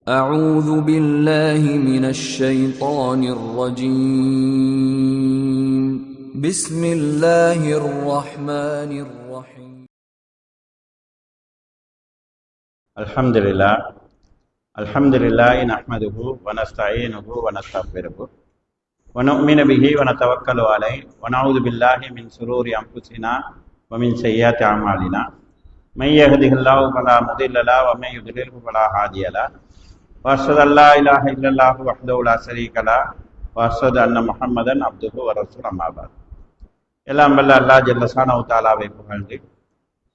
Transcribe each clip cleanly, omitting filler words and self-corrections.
أعوذ بالله من الشيطان الرجيم بسم الله الرحمن الرحيم الحمد لله نحمده ونستعينه ونستغفره ونؤمن به ونتوكل عليه ونعوذ بالله من شرور أنفسنا ومن سيئات أعمالنا من يهده الله فلا مضل له ومن يضلله فلا هادي له وأشهد أن لا إله إلا الله وحده لا شريك له وأشهد أن محمدا عبده ورسوله أما بعد. எல்லாம் வல்ல அல்லாஹ் ஜல்ல ஷானஹு தஆலாவை புகழ்ந்து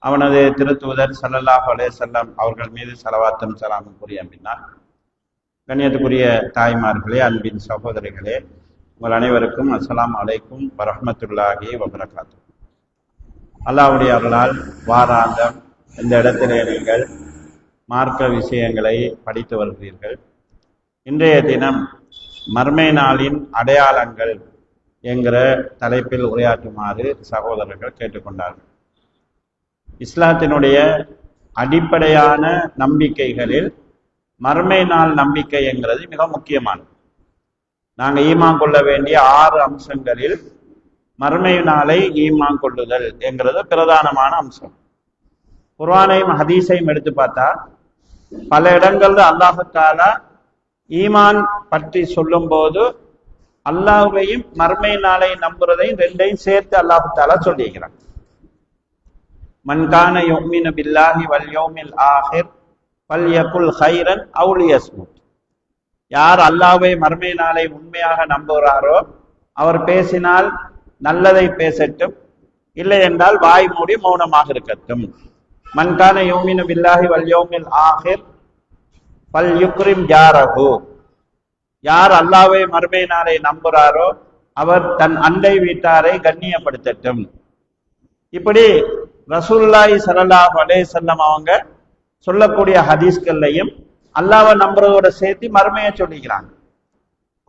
அவனது திருத்தூதர் ஸல்லல்லாஹு அலைஹி வஸல்லம் அவர்கள் மீது ஸலவாத்தும் ஸலாமும் கூறிய பின்னால், கண்ணியத்துக்குரிய தாய்மார்களே, அன்பின் சகோதரிகளே, உங்கள் அனைவருக்கும் அஸ்ஸலாமு அலைக்கும் வரஹ்மத்துல்லாஹி வபரகாத்துஹு. அல்லாஹ்வுடைய அருளால் வாராந்தம் இந்த இடத்திலே நீங்கள் மார்க்க விஷயங்களை படித்து வருகிறீர்கள். இன்றைய தினம் மர்மை நாளின் அடையாளங்கள் என்கிற தலைப்பில் உரையாற்றுமாறு சகோதரர்கள் கேட்டுக்கொண்டார்கள். இஸ்லாத்தினுடைய அடிப்படையான நம்பிக்கைகளில் மர்மை நாள் நம்பிக்கை என்கிறது மிக முக்கியமானது. நாங்கள் ஈமான் கொள்ள வேண்டிய 6 அம்சங்களில் மர்மை நாளை ஈமான் கொள்ளுதல் என்கிறது பிரதானமான அம்சம். குர்ஆனையும் ஹதீஸையும் எடுத்து பார்த்தா பல இடங்கள்ல அல்லாஹ் தஆலா ஈமான் பற்றி சொல்லும் போது அல்லாஹ்வையும் மர்மை நாளை நம்புறதையும் ரெண்டையும் சேர்த்து அல்லாஹ் தஆலா சொல்லியிருக்கிறான். மன் கான யுமினு பில்லாஹி வல் யௌமில் ஆஹிர் ஃபல்யகுல் கைரன் அவ் லியஸ்முத். யார் அல்லாஹ்வை மர்மை நாளை உண்மையாக நம்புகிறாரோ அவர் பேசினால் நல்லதை பேசட்டும், இல்லை என்றால் வாய் மூடி மௌனமாக இருக்கட்டும். மன் கான யுமினு பில்லாஹி வல் யௌமில் ஆஹிர் ஃபல்யுக்ரிம் ஜாரஹு. யார் அல்லாஹ்வை மர்மை நாளை நம்புகிறாரோ அவர் தன் அண்டை வீட்டாரை கண்ணியப்படுத்தட்டும். இப்படி ரசூலுல்லாஹி ஸல்லல்லாஹு அலைஹி வஸல்லம் அவங்க சொல்லக்கூடிய ஹதீஸ்கள்லையும் அல்லாஹ்வை நம்புறதோட சேர்த்து மர்மையை சொல்லிக்கிறாங்க.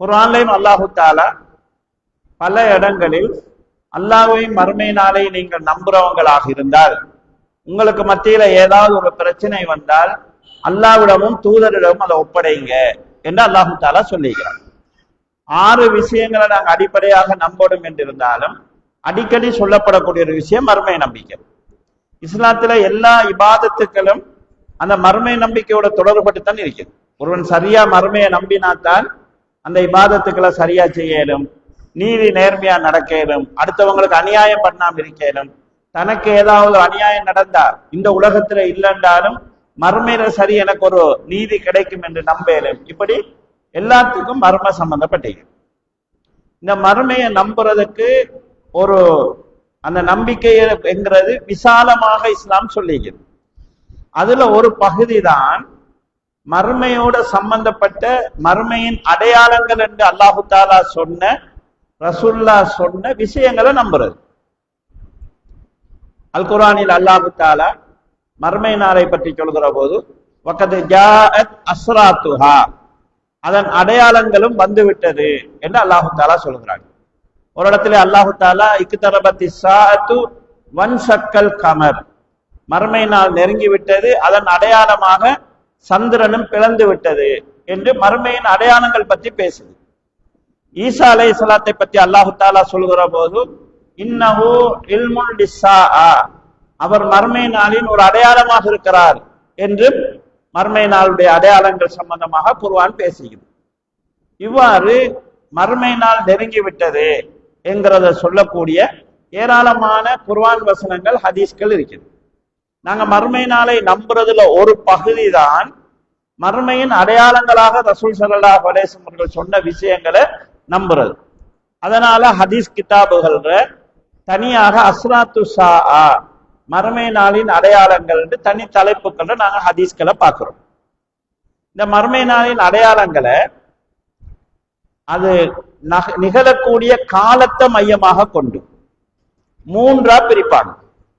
குர்ஆன்லையும் அல்லாஹ் தஆலா பல இடங்களில் அல்லாஹ்வை மர்மை நாளை நீங்கள் நம்புறவங்களாக இருந்தால் உங்களுக்கு மத்தியில ஏதாவது ஒரு பிரச்சனை வந்தால் அல்லாஹ்விடமும் தூதரிடமும் அதை ஒப்படைங்க என்று அல்லாஹ் தஆலா சொல்லிக்கிறார். 6 விஷயங்களை நாங்கள் அடிப்படையாக நம்பணும் என்றிருந்தாலும் அடிக்கடி சொல்லப்படக்கூடிய ஒரு விஷயம் மர்மை நம்பிக்கை. இஸ்லாத்துல எல்லா இபாதத்துக்களும் அந்த மர்மை நம்பிக்கையோட தொடர்பட்டுத்தான் இருக்குது. ஒருவன் சரியா மர்மையை நம்பினாத்தான் அந்த இபாதத்துக்களை சரியா செய்யலும், நீதி நேர்மையா நடக்கலும், அடுத்தவங்களுக்கு அநியாயம் பண்ணாம இருக்கலும், தனக்கு ஏதாவது அநியாயம் நடந்தால் இந்த உலகத்துல இல்லைன்றாலும் மர்மையில சரி எனக்கு ஒரு நீதி கிடைக்கும் என்று நம்பலும். இப்படி எல்லாத்துக்கும் மர்ம சம்பந்தப்பட்டது. இந்த மர்மையை நம்புறதுக்கு ஒரு அந்த நம்பிக்கை என்கிறது விசாலமாக இஸ்லாம் சொல்லிக்கிறது. அதுல ஒரு பகுதி தான் மர்மையோட சம்பந்தப்பட்ட மர்மையின் அடையாளங்கள் என்று அல்லாஹு தஆலா சொன்ன, ரசூலுல்லாஹ் சொன்ன விஷயங்களை நம்புறது. அல் குர்ஆனில் அல்லாஹ் தஆலா மர்மை நாளை பற்றி சொல்கிற போது வகத் ஜாஅத் அஸ்ராத்துஹா, அதன் அடையாளங்களும் வந்துவிட்டது என்று அல்லாஹ் தஆலா சொல்கிறாங்க. ஒரு இடத்துல அல்லாஹ் தஆலா இக்தரபத்தி ஸாஅத்து வன்ஷக்கல் கமர், மர்மை நாள் நெருங்கி விட்டது, அதன் அடையாளமாக சந்திரனும் பிளந்து விட்டது என்று மர்மையின் அடையாளங்கள் பற்றி பேசுது. ஈசா அலைஹிஸ்ஸலாத்தை பற்றி அல்லாஹ் தஆலா சொல்கிற போது இன்னஹு இல்முல் லிஸ்ஸாஅ, அவர் மர்மை நாளின் ஒரு அடையாளமாக இருக்கிறார் என்று மர்மை நாளுடைய அடையாளங்கள் சம்பந்தமாக குர்ஆன் பேசுகிறது. இவ்வாறு மர்மை நாள் நெருங்கி விட்டது என்கிறத சொல்லக்கூடிய ஏராளமான குர்ஆன் வசனங்கள், ஹதீஸ்கள் இருக்குது. நாங்க மர்மை நாளை நம்புறதுல ஒரு பகுதி தான் மர்மையின் அடையாளங்களாக ரசூல் ஸல்லல்லாஹு அலைஹி வஸல்லம் அவர்கள் சொன்ன விஷயங்களை நம்புறது. அதனால ஹதீஸ் கிதாபுகள்ல தனியாக அஸ்ராத்து ஸாஅ, மர்மை நாளின் அடையாளங்கள் என்று தனி தலைப்புகளை நாங்க ஹதீஸ்களை பார்க்கிறோம். இந்த மர்மை நாளின் அடையாளங்களை அது நிகழக்கூடிய காலத்தை மையமாக கொண்டு 3ஆ பிரிப்பாங்க.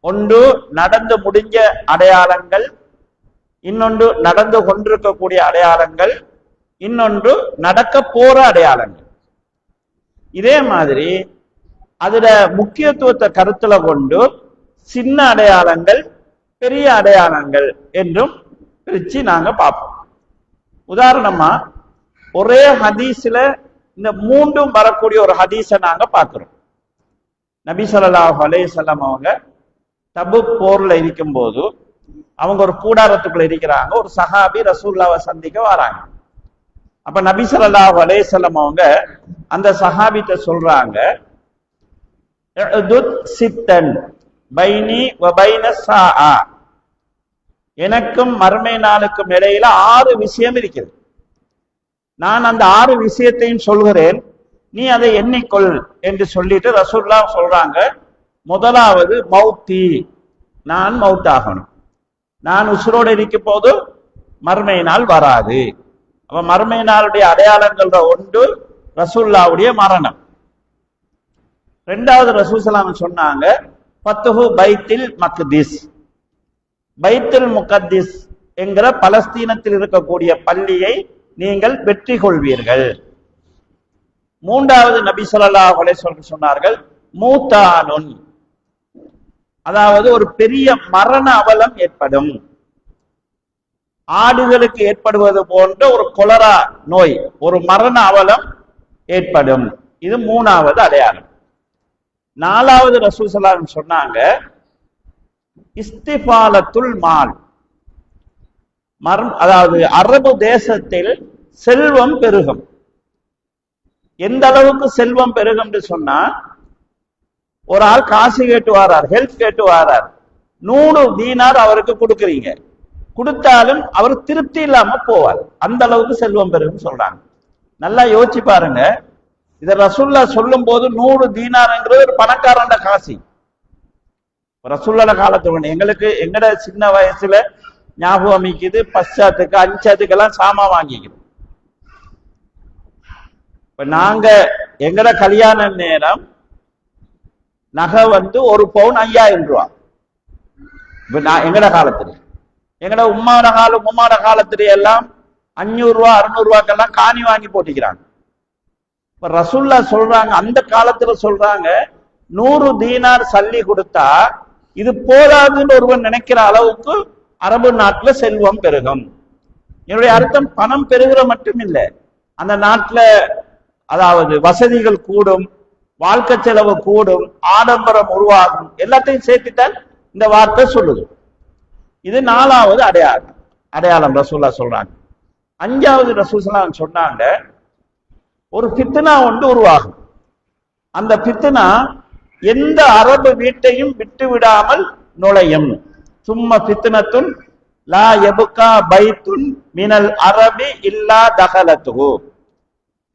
ஒன்று நடந்து முடிஞ்ச அடையாளங்கள், இன்னொன்று நடந்து கொண்டிருக்கக்கூடிய அடையாளங்கள், இன்னொன்று நடக்க போற அடையாளங்கள். இதே மாதிரி அதுல முக்கியத்துவத்தை கருத்துல கொண்டு சின்ன அடையாளங்கள், பெரிய அடையாளங்கள் என்றும் பிரிச்சு நாங்க பார்ப்போம். உதாரணமா ஒரே ஹதீஸ்ல இந்த மூன்றும் வரக்கூடிய ஒரு ஹதீஸை நாங்க பார்க்கிறோம். நபி ஸல்லல்லாஹு அலைஹி வஸல்லம் அவங்க தபுக் போர்ல இருக்கும் போது அவங்க ஒரு கூடாரத்துக்குள்ள இருக்கிறாங்க. ஒரு சஹாபி ரசூலுல்லாஹ்வை சந்திக்க வராங்க. அப்ப நபி ஸல்லல்லாஹு அலைஹி வஸல்லம் அவங்க அந்த சஹாபிட்ட சொல்றாங்க, இஅதுத் சித்தன் பைனி வ பைன ஸாஆ, எனக்கும் மறுமை நாளுக்கும் இடையில 6 விஷயம் இருக்கிறது. நான் அந்த 6 விஷயத்தையும் சொல்கிறேன், நீ அதை எண்ணிக்கொள் என்று சொல்லிட்டு ரசூலுல்லாஹ் சொல்றாங்க, முதலாவது மௌத்தி, நான் மௌத்தாகணும். நான் உசுரோடு இருக்கும் போது மறுமை நாள் வராது. அப்ப மறுமை நாளுடைய அடையாளங்கள் ஒன்று ரசூலுல்லாஹ்வுடைய மரணம். இரண்டாவது ரசூல் ஸல்லல்லாஹு அலைஹி வஸல்லம் சொன்னாங்க, ஃபத்ஹு பைத்துல் மக்திஸ், பைத்துல் முகத்திஸ் என்கிற பலஸ்தீனத்தில் இருக்கக்கூடிய பள்ளியை நீங்கள் வெற்றி கொள்வீர்கள். மூன்றாவது நபி ஸல்லல்லாஹு அலைஹி வஸல்லம் சொன்னார்கள், மூத்தானுன், அதாவது ஒரு பெரிய மரண அவலம் ஏற்படும். ஆடுகளுக்கு ஏற்படுவது போன்ற ஒரு கொலரா நோய், ஒரு மரண அவலம் ஏற்படும். இது மூணாவது அடையாளம். நாலாவது ரசூல் ஸல்லல்லாஹு அலைஹி வஸல்லம் சொன்னாங்க, இஸ்திஃபாலத்துல் மால், அதாவது அரபு தேசத்தில் செல்வம் பெருகும். எந்த அளவுக்கு செல்வம் பெருகும் என்று சொன்னா, ஒரு ஆள் காசு கேட்டு வாரார், ஹெல்ப் கேட்டு வாரார், 100 தீனார் அவருக்கு கொடுக்குறீங்க, கொடுத்தாலும் அவர் திருப்தி இல்லாம போவார். அந்த அளவுக்கு செல்வம் பெருகும் சொல்றாங்க. நல்லா யோசிச்சு பாருங்க, இத ரசூல்லா சொல்லும் போது 100 தீனார்ங்கிறது ஒரு பணக்காரண்ட காசி. ரசூல்லா காலத்துல எங்களுக்கு எங்கட சின்ன வயசுல ஞாபகம் அமைக்குது, பச்சாத்துக்கு அஞ்சாத்துக்கு எல்லாம் சாமா வாங்கிக்கிறோம். இப்ப நாங்க எங்கட கல்யாண நேரம் நகை ஒரு பவுன் 5000 ரூபா. இப்ப நான் எங்கட காலத்துல, எங்கட உம்மாட காலத்துல எல்லாம் 500 ரூபா 600 ரூபாய்க்கெல்லாம் காணி வாங்கி போட்டிக்கிறாங்க. இப்ப ரசூல்லா சொல்றாங்க, அந்த காலத்துல சொல்றாங்க, 100 தீனார் சல்லி கொடுத்தா இது போதாதுன்னு ஒருவன் நினைக்கிற அளவுக்கு அரபு நாட்டுல செல்வம் பெருகும். என்னுடைய அர்த்தம் பணம் பெருகிற மட்டும் இல்லை, அந்த நாட்டுல அதாவது வசதிகள் கூடும், வாழ்க்கை செலவு கூடும், ஆடம்பரம் உருவாகும், எல்லாத்தையும் சேர்த்துத்தான் இந்த வார்த்தை சொல்லுது. இது நாலாவது அடையாளம் ரசூல்லா சொல்றாங்க. அஞ்சாவது ரசூல் ஸல்லல்லாஹு அலைஹி வஸல்லம் சொன்னாங்க, ஒரு ஃபித்னா ஒன்று உருவாகும். அந்த ஃபித்னா எந்த அரபு வீட்டையும் விட்டு விடாமல் நுழையும். சும்மா ஃபித்னத்துன் லா யபுகா பைத்துன் மினல் அரபி இல்லா தகலத்துஹு,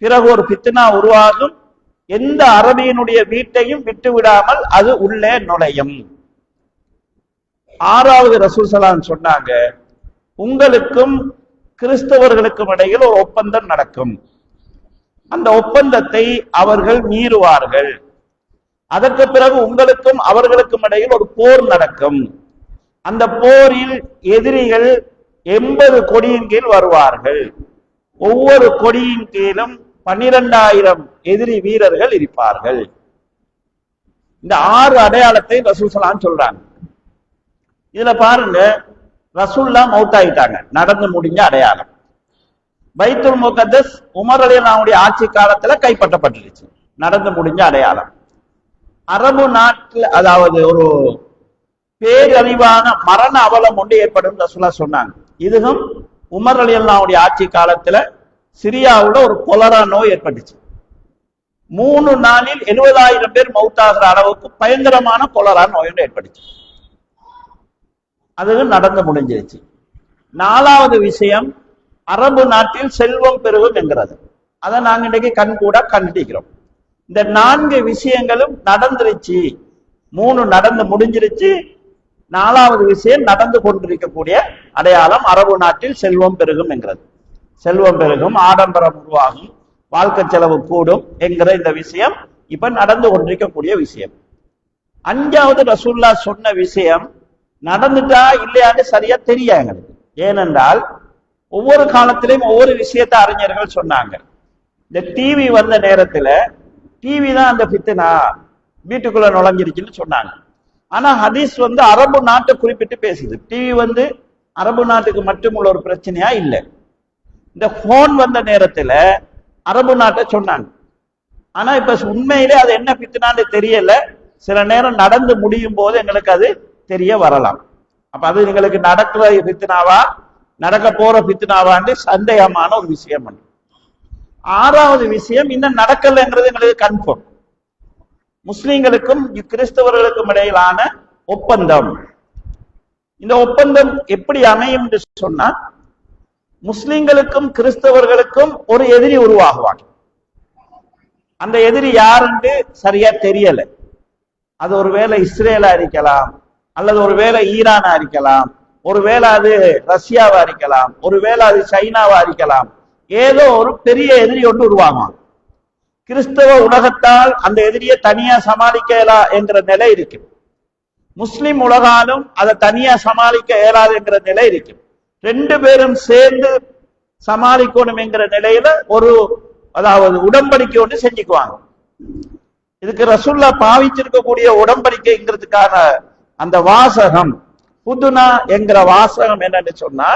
பிறகு ஒரு ஃபித்னா உருவாகும், எந்த அரபியினுடைய வீட்டையும் விட்டு விடாமல் அது உள்ளே நுழையும். ஆறாவது ரசூல் ஸல்லல்லாஹு அலைஹி வஸல்லம் சொன்னாங்க, உங்களுக்கும் கிறிஸ்தவர்களுக்கும் இடையில் ஒரு ஒப்பந்தம் நடக்கும். அந்த ஒப்பந்தத்தை அவர்கள் மீறுவார்கள். அதற்கு பிறகு உங்களுக்கும் அவர்களுக்கும் இடையில் ஒரு போர் நடக்கும். அந்த போரில் எதிரிகள் 80 கொடியின் கீழ் வருவார்கள். ஒவ்வொரு கொடியின் கீழும் 12,000 எதிரி வீரர்கள் இருப்பார்கள். இந்த 6 அடையாளத்தை ரசூல் ஸல்லல்லாஹு அலைஹி வஸல்லம் சொல்றாங்க. இதுல பாருங்க, ரசூல்லா மௌத்தாயிட்டாங்க, நடந்து முடிஞ்ச அடையாளம். பைத்துல் முகத்தஸ் உமர் ரலியல்லாஹு ஆட்சி காலத்துல கைப்பற்றப்பட்டுருச்சு, நடந்து முடிஞ்ச அடையாளம். அரபு நாட்டில் அதாவது ஒரு பேரழிவான மரண அவலம் ஒன்று ஏற்படும் ரசூலா சொன்னாங்க. இதுவும் உமர் ரலியல்லாஹு ஆட்சி காலத்துல சிரியாவுல ஒரு கொலரா நோய் ஏற்பட்டுச்சு. 3 நாளில் 70,000 பேர் மௌத்தாகிற அளவுக்கு பயங்கரமான கொலரா நோய் ஒன்று ஏற்பட்டுச்சு. அதுவும் நடந்து முடிஞ்சிருச்சு. நாலாவது விஷயம், அரபு நாட்டில் செல்வம் பெருகும் என்கிறது. அதை நாங்க இன்னைக்கு கண் கூட கண்டிக்கிறோம். இந்த 4 விஷயங்களும் நடந்துருச்சு. 3 நடந்து முடிஞ்சிருச்சு, 4வது விஷயம் நடந்து கொண்டிருக்கக்கூடிய அடையாளம் அரபு நாட்டில் செல்வம் பெருகும் என்கிறது. செல்வம் பெருகும், ஆடம்பரம் உருவாகும், வாழ்க்கை செலவு கூடும் என்கிற இந்த விஷயம் இப்ப நடந்து கொண்டிருக்கக்கூடிய விஷயம். 5வது ரசூல்லா சொன்ன விஷயம் நடந்துட்டா இல்லையான்னு சரியா தெரியாது எங்களுக்கு. ஏனென்றால் ஒவ்வொரு காலத்திலையும் ஒவ்வொரு விஷயத்தை அறிஞர்கள் சொன்னாங்க. இந்த டிவி வந்த நேரத்துல டிவி தான் அந்த ஃபித்னா வீட்டுக்குள்ள நுழைஞ்சிருச்சுன்னு சொன்னாங்க. ஆனா ஹதீஸ் அரபு நாட்டை குறிப்பிட்டு பேசுது. டிவி அரபு நாட்டுக்கு மட்டும் உள்ள ஒரு பிரச்சனையா இல்லை. இந்த போன் வந்த நேரத்துல அரபு நாட்டை சொன்னாங்க. ஆனா இப்ப உண்மையிலே அது என்ன பித்னான்னு தெரியல. சில நேரம் நடந்து முடியும் போது எங்களுக்கு அது தெரிய வரலாம். அப்ப அது எங்களுக்கு நடக்கிற பித்னாவா நடக்க போற பித்னாவான்னு சந்தேகமான ஒரு விஷயம். ஆறாவது விஷயம் இன்னும் நடக்கலைங்கிறது எங்களுக்கு கன்ஃபார்ம். முஸ்லிம்களுக்கும் கிறிஸ்தவர்களுக்கும் இடையிலான ஒப்பந்தம். இந்த ஒப்பந்தம் எப்படி அமையும் என்று சொன்னா, முஸ்லிம்களுக்கும் கிறிஸ்தவர்களுக்கும் ஒரு எதிரி உருவாகுவாங்க. அந்த எதிரி யாருன்னு சரியா தெரியல. அது ஒருவேளை இஸ்ரேலா இருக்கலாம், அல்லது ஒருவேளை ஈரானா இருக்கலாம், ஒருவேளை அது ரஷ்யாவா இருக்கலாம், ஒருவேளை அது சைனாவா இருக்கலாம். ஏதோ ஒரு பெரிய எதிரி ஒன்று உருவாகும். கிறிஸ்தவ உலகத்தால் அந்த எதிரியை தனியா சமாளிக்கலா என்கிற நிலை இருக்கு. முஸ்லிம் உலகாலும் அதை தனியா சமாளிக்க இயலாது என்கிற நிலை இருக்கு. ரெண்டு பேரும் சேர்ந்து சமாளிக்கணும் என்கிற நிலையில ஒரு அதாவது உடன்படிக்கை ஒன்று செஞ்சுக்குவாங்க. இதுக்கு ரசூல்லா பாவிச்சிருக்கக்கூடிய உடன்படிக்கைங்கிறதுக்கான அந்த வாசகம் புதுனா என்கிற வாசகம் என்னன்னு சொன்னா,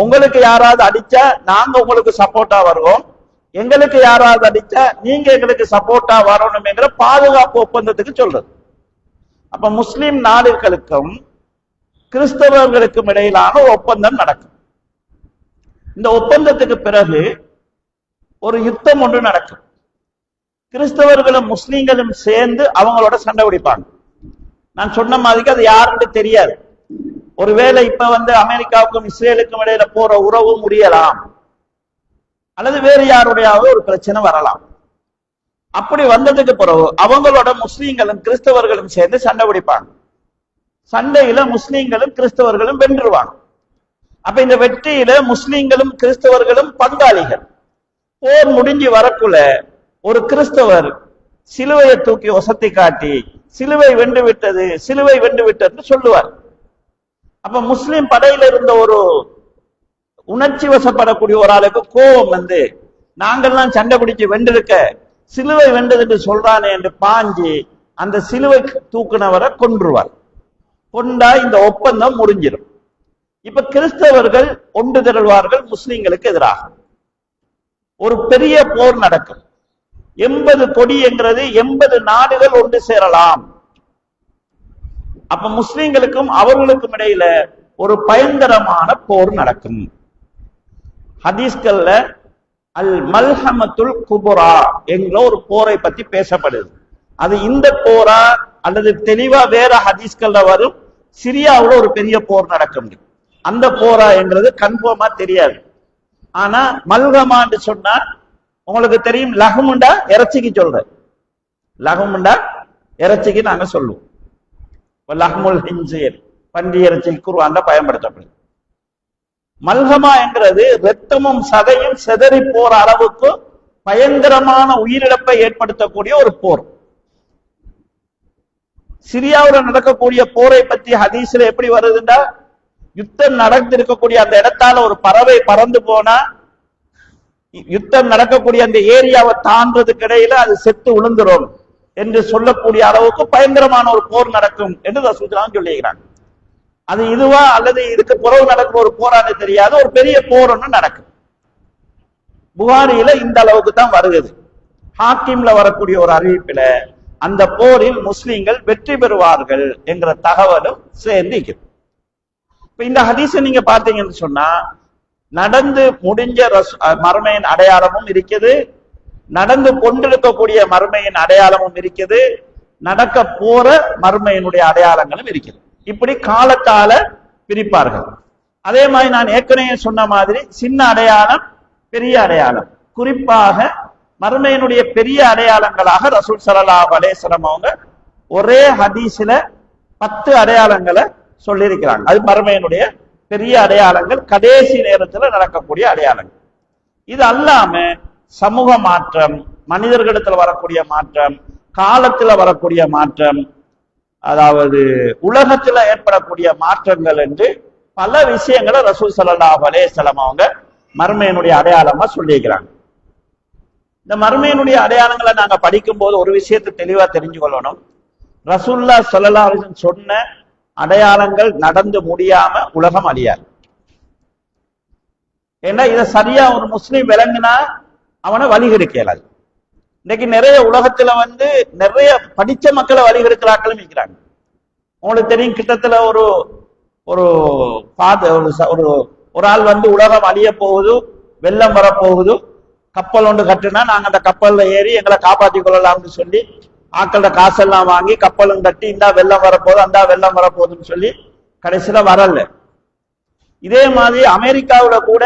உங்களுக்கு யாராவது அடிச்சா நாங்க உங்களுக்கு சப்போர்ட்டா வருவோம், எங்களுக்கு யாராவது அடிச்சா நீங்க எங்களுக்கு சப்போர்ட்டா வரணும் என்கிற பாதுகாப்பு ஒப்பந்தத்துக்கு சொல்றது. அப்ப முஸ்லிம் நாடுகளுக்கும் கிறிஸ்தவர்களுக்கும் இடையிலான ஒப்பந்தம் நடக்கும். இந்த ஒப்பந்தத்துக்கு பிறகு ஒரு யுத்தம் ஒன்று நடக்கும். கிறிஸ்தவர்களும் முஸ்லீம்களும் சேர்ந்து அவங்களோட சண்டை பிடிப்பாங்க. நான் சொன்ன மாதிரி அது யாருன்னு தெரியாது. ஒருவேளை இப்ப அமெரிக்காவுக்கும் இஸ்ரேலுக்கும் இடையில போற உறவு முடியலாம், அல்லது வேறு யாருடையாவது ஒரு பிரச்சனை வரலாம். அப்படி வந்ததுக்கு பிறகு அவங்களோட முஸ்லீம்களும் கிறிஸ்தவர்களும் சேர்ந்து சண்டை பிடிப்பாங்க. சண்டையில முஸ்லீம்களும் கிறிஸ்தவர்களும் வென்றுவாங்க. அப்ப இந்த வெற்றியில முஸ்லீம்களும் கிறிஸ்தவர்களும் பங்காளிகள். போர் முடிஞ்சு வரக்குள்ள ஒரு கிறிஸ்தவர் சிலுவையை தூக்கி ஒசத்தி காட்டி சிலுவை வென்று விட்டது, சிலுவை வென்று விட்டதுன்னு சொல்லுவார். அப்ப முஸ்லிம் படையில இருந்த ஒரு உணர்ச்சி வசப்படக்கூடிய ஒரு ஆளுக்கு கோபம் நாங்கள்லாம் சண்டை பிடிச்சு வென்றிருக்க சிலுவை வென்றது என்று சொல்றானே என்று பாஞ்சி அந்த சிலுவை தூக்குனவரை கொன்றுவார். கொண்டா இந்த ஒப்பந்தம் முடிஞ்சிடும். இப்ப கிறிஸ்தவர்கள் ஒன்று திரள்வார்கள் முஸ்லிம்களுக்கு எதிராக. ஒரு பெரிய போர் நடக்கும். 80 கொடி என்கிறது 80 நாடுகள் ஒன்று சேரலாம். அப்ப முஸ்லிம்களுக்கும் அவர்களுக்கும் இடையில ஒரு பயங்கரமான போர் நடக்கும். ஹதீஸ்கள்ல அல் மல்ஹமத்துல் குபுரா என்கிற ஒரு போரை பத்தி பேசப்படுது. அது இந்த போரா அல்லது தெளிவா வேற ஹதீஸ்கள்ல வரும் சிரியாவுல ஒரு பெரிய போர் நடக்கும். அந்த போரா என்கிறது கன்ஃபார்மா தெரியாது. ஆனா மல்ஹமான்னு சொன்னா உங்களுக்கு தெரியும், லஹமுண்டா இறைச்சிக்கு சொல்ற, லஹமுண்டா இறைச்சிக்கு நாங்க சொல்லுவோம். லஹ்முல் ஹின்சீர் பன்றி இறைச்சி குர்ஆன்ல பயன்படுத்தப்படுது. மல்ஹமா என்கிறது ரத்தமும் சதையும் செதறி போற அளவுக்கு பயங்கரமான உயிரிழப்பை ஏற்படுத்தக்கூடிய ஒரு போர். சிரியாவில் நடக்கக்கூடிய போரை பத்தி ஹதீஸ்ல எப்படி வருதுண்டா, யுத்தம் நடந்திருக்கக்கூடிய அந்த இடத்தால ஒரு பறவை பறந்து போனா யுத்தம் நடக்கக்கூடிய அந்த ஏரியாவை தாண்டதுக்கு இடையில அது செத்து விழுந்துரும் என்று சொல்லக்கூடிய அளவுக்கு பயங்கரமான ஒரு போர் நடக்கும் என்று ரசூலுல்லாஹ் சொல்லிக்கிறாங்க. அது இதுவா அல்லது இதுக்கு புறவு நடக்கிற ஒரு போரான்னு தெரியாது, ஒரு பெரிய போர் ஒன்று நடக்கும். புகாரியில இந்த அளவுக்கு தான் வருகிறது. ஹாக்கிம்ல வரக்கூடிய ஒரு அறிவிப்பில அந்த போரில் முஸ்லிம்கள் வெற்றி பெறுவார்கள் என்கிற தகவலும் சேர்ந்து. இப்ப இந்த ஹதீஸை நீங்க பார்த்தீங்கன்னு சொன்னா, நடந்து முடிஞ்ச மறுமையின் அடையாளமும் இருக்குது, நடந்து கொண்டிருக்கக்கூடிய மறுமையின் அடையாளமும் இருக்குது, நடக்க போற மறுமையினுடைய அடையாளங்களும் இருக்குது. இப்படி காலத்தால பிரிப்பார்கள். அதே மாதிரி நான் ஏற்கனவே சொன்ன மாதிரி சின்ன அடையாளம் பெரிய அடையாளம், குறிப்பாக மறுமையினுடைய பெரிய அடையாளங்களாக ரசூல் ஸல்லல்லாஹு அலைஹி வஸல்லம் அவங்க ஒரே ஹதீஸ்ல 10 அடையாளங்களை சொல்லியிருக்கிறாங்க. அது மறுமையினுடைய பெரிய அடையாளங்கள், கடைசி நேரத்தில் நடக்கக்கூடிய அடையாளங்கள். இது அல்லாம சமூக மாற்றம், மனிதர்களிடத்தில் வரக்கூடிய மாற்றம், காலத்துல வரக்கூடிய மாற்றம், அதாவது உலகத்துல ஏற்படக்கூடிய மாற்றங்கள் என்று பல விஷயங்களை ரசூல் ஸல்லல்லாஹு அலைஹி வஸல்லம் அவங்க மறுமையினுடைய அடையாளமா சொல்லியிருக்கிறாங்க. இந்த மறுமையினுடைய அடையாளங்களை நாங்க படிக்கும் போது ஒரு விஷயத்தை தெளிவா தெரிஞ்சு கொள்ளணும். ரசூலுல்லாஹ் ஸல்லல்லாஹு அலைஹி வஸல்லம் சொன்ன அடையாளங்கள் நடந்து முடியாம உலகம் அழியாது. ஏன்னா இதை சரியா ஒரு முஸ்லீம் விளங்குனா அவனை வழிகெடுக்கலாது. இன்னைக்கு நிறைய உலகத்துல நிறைய படிச்ச மக்களை வழிகெடுக்கிறாக்களும் இருக்கிறாங்க. உங்களுக்கு தெரியும், கிட்டத்தட்ட ஒரு ஒரு ஒரு ஆள் உலகம் அழிய போகுது, வெள்ளம் வரப்போகுது, கப்பல் ஒன்று கட்டுனா நாங்க அந்த கப்பல்ல ஏறி எங்களை காப்பாற்றிக் கொள்ளலாம்னு சொல்லி ஆக்களோட காசெல்லாம் வாங்கி கப்பலும் கட்டி இந்தா வெள்ளம் வரப்போகுது அந்த வெள்ளம் வரப்போகுதுன்னு சொல்லி கடைசியில வரல. இதே மாதிரி அமெரிக்காவில கூட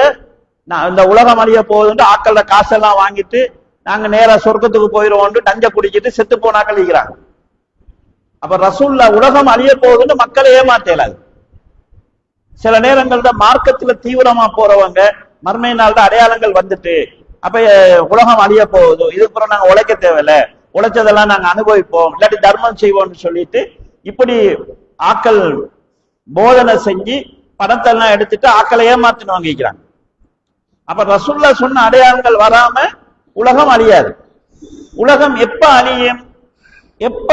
இந்த உலகம் அழிய போகுதுன்னு ஆக்களோட காசெல்லாம் வாங்கிட்டு நாங்க நேரா சொர்க்கத்துக்கு போயிடுவோம் டஞ்ச குடிச்சிட்டு செத்து போனாக்கள் இருக்கிறாங்க. அப்ப ரசூல்லா உலகம் அழிய போகுதுன்னு மக்களை ஏமாத்தலாது. சில நேரங்கள்ல மார்க்கத்துல தீவிரமா போறவங்க மர்மை நாள் அடையாளங்கள் வந்துட்டு அப்ப உலகம் அழிய போகுது, இதுக்கப்புறம் நாங்க உழைக்க தேவையில்லை, உழைச்சதெல்லாம் நாங்க அனுபவிப்போம், இல்லாட்டி தர்மம் செய்வோம்னு சொல்லிட்டு இப்படி ஆக்கள் போதனை செஞ்சு படத்தெல்லாம் எடுத்துட்டு ஆக்களை ஏமாத்தின்னு வாங்கிக்கிறாங்க. அப்ப ரசூல்லா சொன்ன அடையாளங்கள் வராம உலகம் அழியாது. உலகம் எப்ப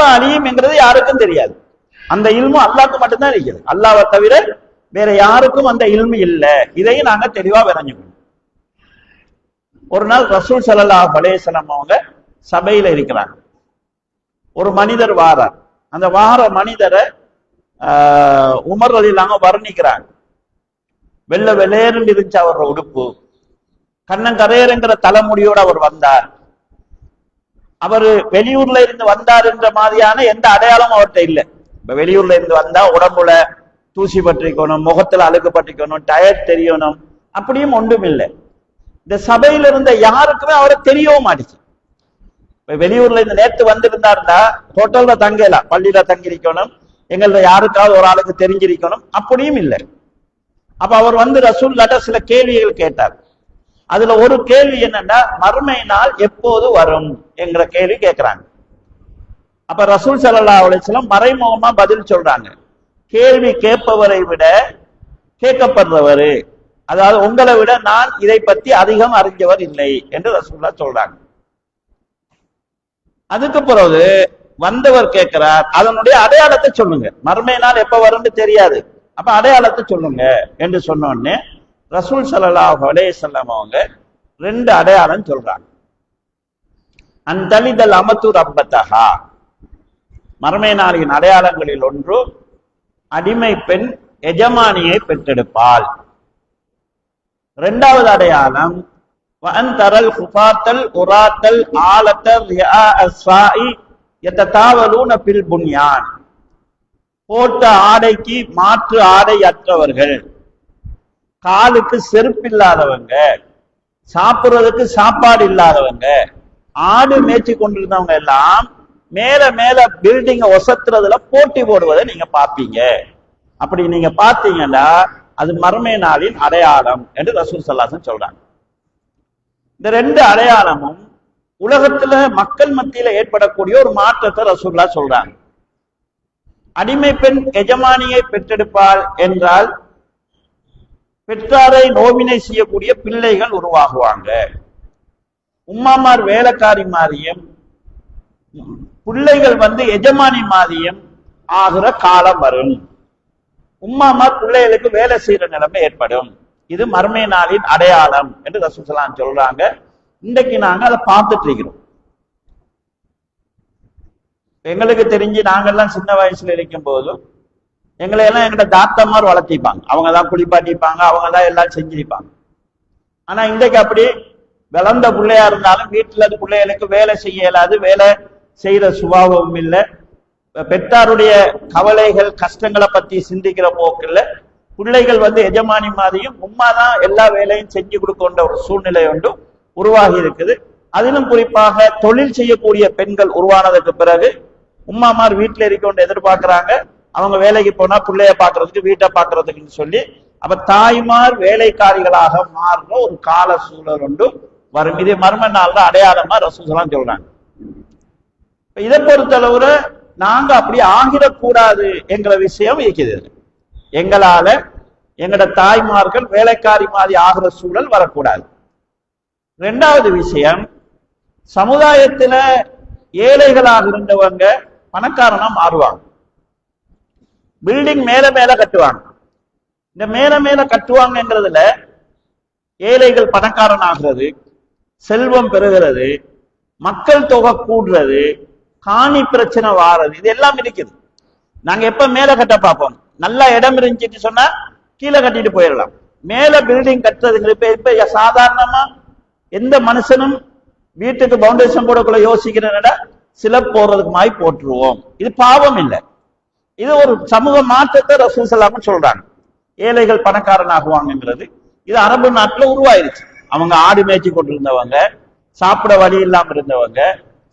அழியும் என்கிறது யாருக்கும் தெரியாது. அந்த இல்மு அல்லாஹ்க்கு மட்டும்தான் இருக்கிறது. அல்லாஹ்வை தவிர வேற யாருக்கும் அந்த இல்மு இல்லை. இதையும் நாங்க தெளிவா விளங்கிக்கணும். ஒரு நாள் ரசூல் ஸல்லல்லாஹு அலைஹி வஸல்லம் அவங்க சபையில இருக்கிறாங்க. ஒரு மனிதர் வாரார். அந்த வார மனிதரை உமர் ரலியல்லாஹு அன்ஹு வர்ணிக்கிறாங்க. வெள்ளை வெளேர்ந்து இருந்துச்சு அவரோட உடுப்பு, கண்ணங்கரையருங்கிற தலைமுடியோட அவர் வந்தார். அவர் வெளியூர்ல இருந்து வந்தார் என்ற மாதிரியான எந்த அடையாளமும் அவர்கிட்ட இல்லை. இப்ப வெளியூர்ல இருந்து வந்தா உடம்புல தூசி பற்றிக்கணும், முகத்துல அழுக்கு பற்றிக்கணும், டயர் தெரியணும், அப்படியும் ஒன்றும் இல்லை. இந்த சபையில இருந்த யாருக்குமே அவரை தெரியவும் மாட்டுச்சு. இப்ப வெளியூர்ல இருந்து நேற்று வந்திருந்தாருந்தா ஹோட்டல்ல தங்கலாம், பள்ளியில தங்கியிருக்கணும், எங்கள யாருக்காவது ஒரு ஆளுக்கு தெரிஞ்சிருக்கணும், அப்படியும் இல்லை. அப்ப அவர் ரசூலுல்லாஹ்ட்ட சில கேள்விகள் கேட்டார். அதுல ஒரு கேள்வி என்னன்னா, மறுமை நாள் எப்போது வரும் என்கிற கேள்வி கேட்கிறாங்க. அப்ப ரசூல் ஸல்லல்லாஹு அலைஹி வஸல்லம் மறைமுகமா பதில் சொல்றாங்க, கேள்வி கேட்பவரை விட கேட்கப்படுறவரு, அதாவது உங்களை விட நான் இதை பத்தி அதிகம் அறிஞ்சவர் இல்லை என்று ரசூலுல்லாஹ் சொல்றாங்க. அதுக்கு பிறகு வந்தவர் கேட்கிறார், அதனுடைய அடையாளத்தை சொல்லுங்க, மறுமை நாள் எப்ப வரும்னு தெரியாது, அப்ப அடையாளத்தை சொல்லுங்க என்று சொன்ன உடனே ரசூல் ஸல்லல்லாஹு அலைஹி வஸல்லம் அவங்க 2 அடையாளம் சொல்றாங்க. அந்தலிதல் அமத்து ரப்பத்தஹா, மறுமை நாளின் அடையாளங்களில் ஒன்று அடிமை பெண் எஜமானியை பெற்றெடுப்பாள். 2வது அடையாளம் வஅன்தரல் குஃபாத்தல் உராத்தல் ஆலத்தல் ரிஆ அஸ்ஸாஇ யததாவலூன பில் புன்யான், போட்ட ஆடைக்கு மாற்று ஆடை அற்றவர்கள், காலுக்கு செருப்பில்லாதவங்க, சாப்பிடுறதுக்கு சாப்பாடு இல்லாதவங்க, ஆடு மேய்ச்சி கொண்டிருந்தவங்க எல்லாம் மேல மேல பில்டிங்க ஒசத்துறதுல போட்டி போடுவதை நீங்க பாப்பீங்க. அப்படி நீங்க பாத்தீங்கன்னா அது மறுமை நாளின் அடையாளம் என்று ரசூல் ஸல்லல்லாஹு அலைஹி வஸல்லம் சொல்றாங்க. இந்த 2 அடையாளமும் உலகத்துல மக்கள் மத்தியில ஏற்படக்கூடிய ஒரு மாற்றத்தை ரசூலுல்லாஹ் சொல்றாங்க. அடிமை பெண் எஜமானியை பெற்றெடுப்பாள் என்றால் பெற்றாரை நோவினை செய்யக்கூடிய பிள்ளைகள் உருவாகுவாங்க. உம்மாமார் வேலைக்காரி மாதிரியும் பிள்ளைகள் எஜமானி மாதிரியும் ஆகிற காலம் வரும். உம்மாமார் பிள்ளைகளுக்கு வேலை செய்யற நிலைமை ஏற்படும். இது மறுமை நாளின் அடையாளம் என்று ரசூல் ஸல்லல்லாஹு அலைஹி வஸல்லம் சொல்றாங்க. இன்றைக்கு நாங்க அதை பார்த்துட்டு இருக்கிறோம். எங்களுக்கு தெரிஞ்சு நாங்கெல்லாம் சின்ன வயசுல இருக்கும் போது எங்களை எல்லாம் எங்கள்ட தாத்தமார் வளர்த்திப்பாங்க, அவங்கதான் குளிப்பாட்டிப்பாங்க, அவங்கதான் எல்லாம் செஞ்சிருப்பாங்க. ஆனா இன்றைக்கு அப்படி விளந்த பிள்ளையா இருந்தாலும் வீட்டுல பிள்ளைகளுக்கு வேலை செய்ய இயலாது, வேலை செய்யற சுபாவமும் இல்லை, பெற்றாருடைய கவலைகள் கஷ்டங்களை பத்தி சிந்திக்கிற போக்கில் பிள்ளைகள் எஜமானி மாதிரியும் உம்மாதான் எல்லா வேலையும் செஞ்சு கொடுக்கின்ற ஒரு சூழ்நிலை ஒன்று உருவாகி இருக்குது. அதிலும் குறிப்பாக தொழில் செய்யக்கூடிய பெண்கள் உருவானதுக்கு பிறகு உம்மாமார் வீட்டுல இருக்கொண்டு எதிர்பார்க்கிறாங்க, அவங்க வேலைக்கு போனா பிள்ளைய பாக்குறதுக்கு வீட்டை பாக்குறதுக்குன்னு சொல்லி அப்ப தாய்மார் வேலைக்காரிகளாக மாறுற ஒரு கால சூழல் ஒன்று வரும். இது மர்ம நாள்ல அடையாளமா ரசூல் ஸல்லல்லாஹு சொல்றாங்க. இதை பொறுத்தளவுல நாங்க அப்படி ஆகிடக்கூடாது என்கிற விஷயம் இருக்கிறது. எங்களால எங்கட தாய்மார்கள் வேலைக்காரி மாதிரி ஆகிற சூழல் வரக்கூடாது. 2வது விஷயம், சமுதாயத்துல ஏழைகளாக இருந்தவங்க பணக்காரனா மாறுவாங்க. பில்டிங் மேல மேல கட்டுவாங்க. இந்த மேல மேல கட்டுவாங்கன்றதுல ஏழைகள் பணக்காரன் ஆகிறது, செல்வம் பெறுகிறது, மக்கள் தொகை கூடுறது, காணி பிரச்சனை வாரது, இது எல்லாம் இருக்குது. நாங்க எப்ப மேல கட்ட பார்ப்போம், நல்ல இடம் இருந்துச்சு சொன்னா கீழே கட்டிட்டு போயிடலாம். மேல பில்டிங் கட்டுறதுங்க இப்ப சாதாரணமா எந்த மனுஷனும் வீட்டுக்கு பவுண்டேஷன் போடக்குள்ள யோசிக்கிறேன்டா சில போறதுக்கு மாதிரி போட்டுருவோம். இது பாவம் இல்லை, இது ஒரு சமூக மாற்றத்தை ரசூல் ஸல்லல்லாஹு அலைஹி வஸல்லம் சொல்றாங்க. ஏழைகள் பணக்காரன் ஆகுவாங்கிறது இது அரபு நாட்டுல உருவாயிருச்சு. அவங்க ஆடு மேய்ச்சி கொண்டிருந்தவங்க, சாப்பிட வழி இல்லாம இருந்தவங்க,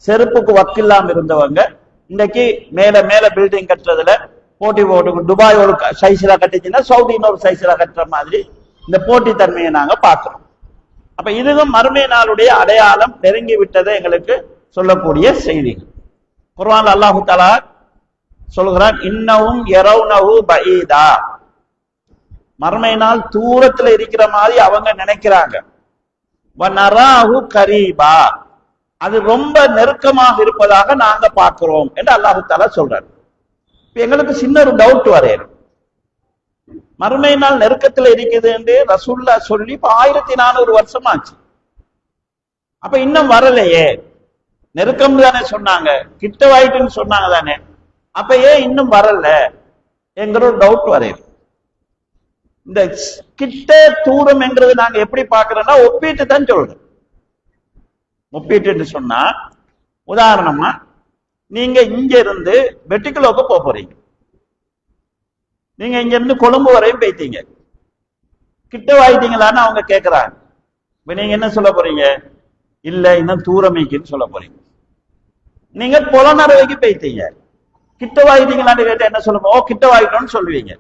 செருப்புக்கு வக்கு இல்லாம இருந்தவங்க, இன்னைக்கு மேல மேல பில்டிங் கட்டுறதுல போட்டி போட்டு துபாய் ஒரு சைஸ்ல கட்டிச்சுன்னா சவுதி இன்னொரு சைஸ்ல கட்டுற மாதிரி இந்த போட்டி தன்மையை நாங்க பார்க்கிறோம். அப்ப இதுவும் மறுமை நாளுடைய அடையாளம் நெருங்கி விட்டதை எங்களுக்கு சொல்லக்கூடிய செய்திகள். குர்ஆன்ல அல்லாஹ் தஆலா சொல்கிறான், இன்னவும் யரவுனஹு பஈதா, மறுமை நாள் தூரத்துல இருக்கிற மாதிரி அவங்க நினைக்கிறாங்க. வனராஹு கரீபா, அது ரொம்ப நெருக்கமாக இருப்பதாக நாங்க பார்க்கிறோம் என்று அல்லாஹ் தஆலா சொல்றார். இப்ப எங்களுக்கு சின்ன ஒரு டவுட் வரையணும், மறுமை நாள் நெருக்கத்துல இருக்குது என்று ரசூலுல்லாஹ் சொல்லி இப்ப 1400 வருஷம் ஆச்சு. அப்ப இன்னும் வரலையே, நெருக்கம் தானே சொன்னாங்க, கிட்ட வாயிட்டுன்னு சொன்னாங்க தானே, அப்ப ஏன் இன்னும் வரல என்கிற ஒரு டவுட் வரையும். இந்த கிட்ட தூரம் என்கிறது நாங்க எப்படி பாக்குறோம்னா ஒப்பிட்டு தான் சொல்றோம். ஒப்பிட்டு சொன்னா உதாரணமா நீங்க இங்க இருந்து வெட்டிக்குலோக்கு போக போறீங்க, நீங்க இங்க இருந்து கொழும்பு வரையும் போயிட்டீங்க, கிட்ட வாயிட்டீங்களான்னு அவங்க கேட்கிறாங்க. இப்ப நீங்க என்ன சொல்ல போறீங்க, இல்ல இன்னும் தூரமைக்குன்னு சொல்ல போறீங்க. நீங்க புலனறுவைக்கு போயிட்டீங்க, கிட்ட வாயிட்டீங்களான்னு கேட்ட என்ன சொல்லுவோம், ஓ கிட்ட வாயிட்டோம்னு சொல்லுவீங்க.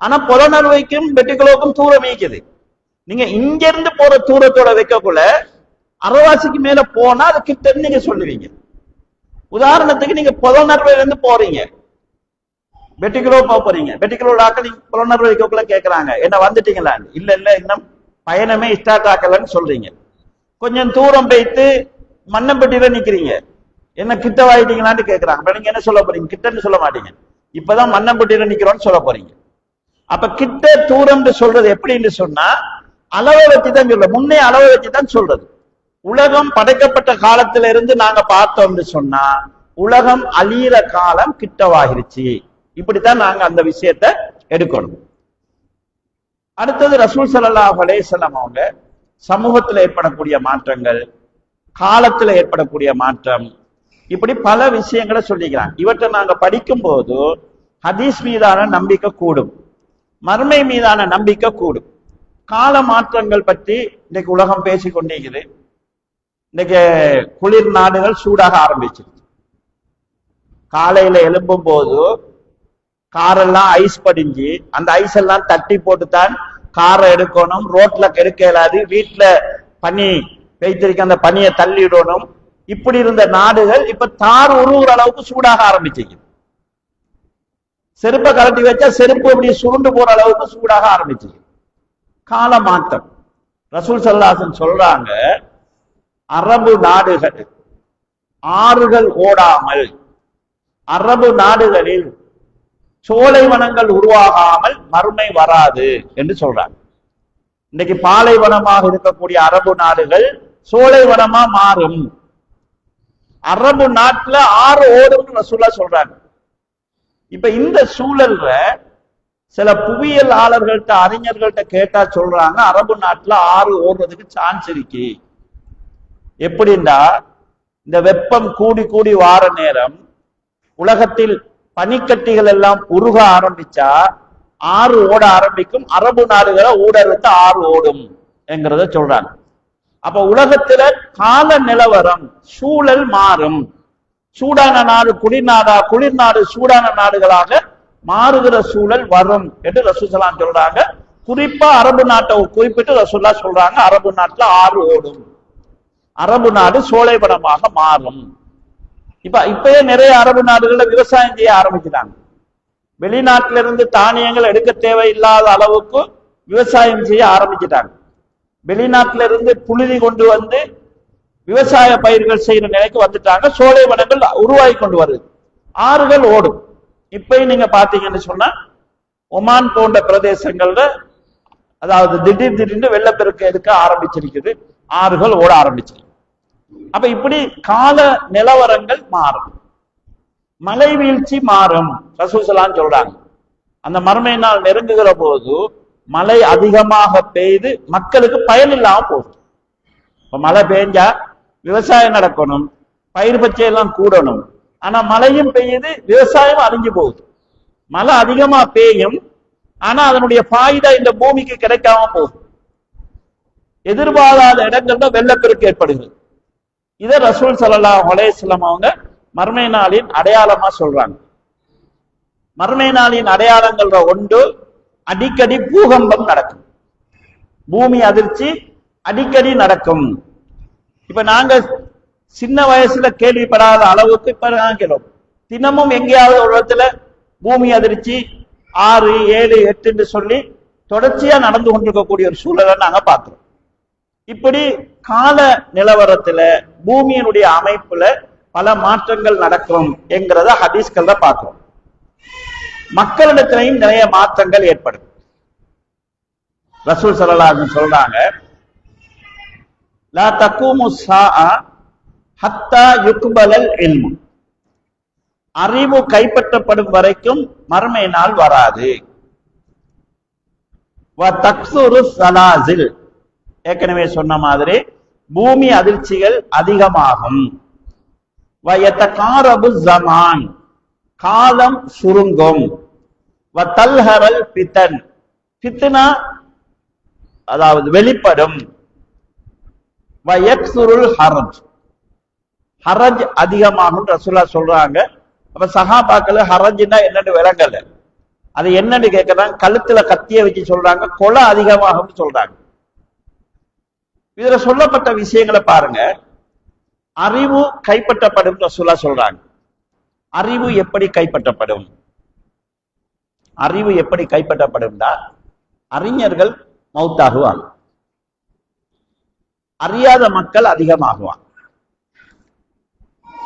ஆனா புலனறுவைக்கும் வெட்டிக்குலோக்கும் தூரம் வைக்குது. நீங்க இங்க இருந்து போற தூரத்தோட வைக்கக்குள்ள அரைவாசிக்கு மேல போனா அது கிட்டன்னு நீங்க சொல்லுவீங்க. உதாரணத்துக்கு நீங்க புலனறுவையில இருந்து போறீங்க, வெட்டிக்குலோ போறீங்க, வெட்டிக்குலோ ஆக்க நீங்க புலனறுவை வைக்கக்குள்ள கேட்கறாங்க என்ன வந்துட்டீங்களா, இல்ல இல்ல இன்னும் பயணமே ஸ்டார்ட் ஆக்கலன்னு சொல்றீங்க. கொஞ்சம் தூரம் போயிட்டு மண்ணம்பட்டியில நிக்கிறீங்க, என்ன கிட்ட வாயிட்டீங்களான்னு கேட்கறாங்க. நீங்க என்ன சொல்ல போறீங்க, கிட்டன்னு சொல்ல மாட்டீங்க, இப்பதான் மண்ணம்பட்டியில நிக்கிறோம்னு சொல்ல போறீங்க. அப்ப கிட்ட தூரம் சொல்றது எப்படின்னு சொன்னா அளவை வச்சுதான் சொல்ற, முன்னே அளவை வச்சுதான் சொல்றது. உலகம் படைக்கப்பட்ட காலத்துல இருந்து நாங்க பார்த்தோம்னு சொன்னா உலகம் அழியிற காலம் கிட்டவாகிருச்சு, இப்படித்தான் நாங்க அந்த விஷயத்தை எடுக்கணும். அடுத்தது ரசூல் ஸல்லல்லாஹு அலைஹி வஸல்லம் அவங்க சமூகத்தில் ஏற்படக்கூடிய மாற்றங்கள், காலத்தில் ஏற்படக்கூடிய மாற்றம், இப்படி பல விஷயங்களை சொல்லிக்கிறாங்க. இவற்றை நாங்க படிக்கும் போது ஹதீஸ் மீதான நம்பிக்கை கூடும், மறுமை மீதான நம்பிக்கை கூடும். கால மாற்றங்கள் பற்றி இன்னைக்கு உலகம் பேசிக் கொண்டிருக்குது. இன்னைக்கு குளிர் நாடுகள் சூடாக ஆரம்பிச்சிருக்கு. காலையில எழும்பும் போது காரெல்லாம் ஐஸ் படிஞ்சு அந்த ஐஸ் எல்லாம் தட்டி போட்டுத்தான் காரை எடுக்கணும், ரோட்ல கெடுக்க இயலாது, வீட்டுல பனி வைத்திருக்க அந்த பனியை தள்ளிடணும். இப்படி இருந்த நாடுகள் இப்ப தார் உருவுற அளவுக்கு சூடாக ஆரம்பிச்சிருக்கு. செருப்பை கலட்டி வச்சா செருப்பு அப்படி சுருண்டு போற அளவுக்கு சூடாக ஆரம்பிச்சிருக்கு. கால மாற்றம். ரசூல் ஸல்லல்லாஹு அலைஹி வஸல்லம் சொல்றாங்க, அரபு நாடுகள் ஆறுகள் ஓடாமல், அரபு நாடுகளில் சோலைவனங்கள் உருவாகாமல் மறுமை வராது என்று சொல்றாங்க. இன்னைக்கு பாலைவனமாக இருக்கக்கூடிய அரபு நாடுகள் சோலைவனமா மாறும். அரபு நாட்டுல ஆறு ஓடும் ரசூலுல்லாஹ் சொல்றாங்க. இப்ப இந்த சூழல்ல சில புவியியலாளர்கள்ட்ட அறிஞர்கள்ட்ட கேட்டா சொல்றாங்க, அரபு நாட்டுல ஆறு ஓடுறதுக்கு சான்ஸ் இருக்கு. எப்படின்னா இந்த வெப்பம் கூடி கூடி வார நேரம் உலகத்தில் பனிக்கட்டிகள் எல்லாம் உருக ஆரம்பிச்சா ஆறு ஓட ஆரம்பிக்கும், அரபு நாடுகளை ஊடறுத்து ஆறு ஓடும் என்கிறத சொல்றாங்க. அப்ப உலகத்துல கால நிலவரம் சூழல் மாறும். சூடான நாடு குளிர்நாடா, குளிர்நாடு சூடான நாடுகளாக மாறுகிற சூழல் வரும் என்று ரசூல் ஸல்லல்லாஹு அலைஹி வஸல்லம் சொல்றாங்க. குறிப்பா அரபு நாட்டை குறிப்பிட்டு ரசூலுல்லாஹ் சொல்றாங்க, அரபு நாட்டுல ஆறு ஓடும், அரபு நாடு சோலைவனமாக மாறும். இப்பயே நிறைய அரபு நாடுகள்ல விவசாயம் செய்ய ஆரம்பிக்கிறாங்க. வெளிநாட்டில இருந்து தானியங்கள் எடுக்க தேவையில்லாத அளவுக்கு விவசாயம் செய்ய ஆரம்பிச்சிட்டாங்க. வெளிநாட்டில இருந்து புழுதி கொண்டு வந்து விவசாய பயிர்கள் செய்யற நிலைக்கு வந்துட்டாங்க. சோலை வனங்கள் உருவாகி கொண்டு வருது, ஆறுகள் ஓடும். இப்பயும் நீங்க பாத்தீங்கன்னு சொன்னா ஒமான் போன்ற பிரதேசங்கள்ல அதாவது திடீர்னு வெள்ளப்பெருக்கு எடுக்க ஆரம்பிச்சிருக்குது, ஆறுகள் ஓட ஆரம்பிச்சிருக்கு. அப்ப இப்படி கால நிலவரங்கள் மாறும், மழை வீழ்ச்சி மாறும். ரசூல் ஸல்லல்லாஹு சொல்றாங்க, அந்த மறுமை நாள் நெருங்குகிற போது மழை அதிகமாக பெய்து மக்களுக்கு பயன் இல்லாம போகுது. இப்ப மழை பெய்ஞ்சா விவசாயம் நடக்கணும், பயிர் பச்சை எல்லாம் கூடணும். ஆனா மழையும் பெய்யுது, விவசாயம் அழிஞ்சு போகுது. மழை அதிகமா பெய்யும், ஆனா அதனுடைய ஃபாயிதா இந்த பூமிக்கு கிடைக்காம போகுது. எதிர்பாராத இடங்கள்ல வெள்ளப்பெருக்கு ஏற்படுகிறது. இதை ரசூல் ஸல்லல்லாஹு அலைஹி வஸல்லம் அவங்க மறுமை நாளின் அடையாளமா சொல்றாங்க. மறுமை நாளின் அடையாளங்கள்ல ஒன்று, அடிக்கடி பூகம்பம் நடக்கும், பூமி அதிர்ச்சி அடிக்கடி நடக்கும். இப்ப நாங்க சின்ன வயசுல கேள்விப்படாத அளவுக்கு இப்ப நாங்களும் தினமும் எங்கேயாவது ஒரு இடத்துல பூமி அதிர்ச்சி 6, 7, 8 சொல்லி தொடர்ச்சியா நடந்து கொண்டிருக்கக்கூடிய ஒரு சூழலை நாங்க பார்க்கிறோம். இப்படி கால நிலவரத்துல பூமியினுடைய அமைப்புல பல மாற்றங்கள் நடக்கும் என்கிறத ஹதீஸ்கள்ல பார்க்கிறோம். மக்களிடத்திலையும் நிறைய மாற்றங்கள் ஏற்படும். ரசூல் ஸல்லல்லாஹு அலைஹி வஸல்லம் சொல்றாங்க, லா தகூமு ஸாஅ ஹத்தா யுக்பலல் இல்மு, அறிவு கைப்பற்றப்படும் வரைக்கும் மறுமை நாள் வராது. வ தக்ஸுரு ஸலாஸில், ஏற்கனவே சொன்ன மாதிரி பூமி அதிர்ச்சிகள் அதிகமாகும். வ யதகாரபு ஸமான், காலம் சுருங்கும். வ தல்ஹரல் ஃபிதன், ஃபித்னா அதாவது வெளிப்படும். வ யக்ஸுருல் ஹரஜ், ஹரஜ் அதிகமாகும் ரசூலுல்லாஹ் சொல்றாங்க. அப்ப சஹாபாக்கள் ஹரஜ்னா என்னன்னு விளங்கல, அது என்னன்னு கேட்கறாங்க. கழுத்துல கத்திய வச்சு சொல்றாங்க, கொலை அதிகமாகும் சொல்றாங்க. இதுல சொல்லப்பட்ட விஷயங்களை பாருங்க. அறிவு கைப்பற்றப்படும் ரசூலுல்லாஹ் சொல்றாங்க. அறிவு எப்படி கைப்பற்றப்படும்? அறிவு எப்படி கைப்பற்றப்படும்னா, அறிஞர்கள் மௌத்தாகுவாங்க, அறியாத மக்கள் அதிகமாகுவாங்க.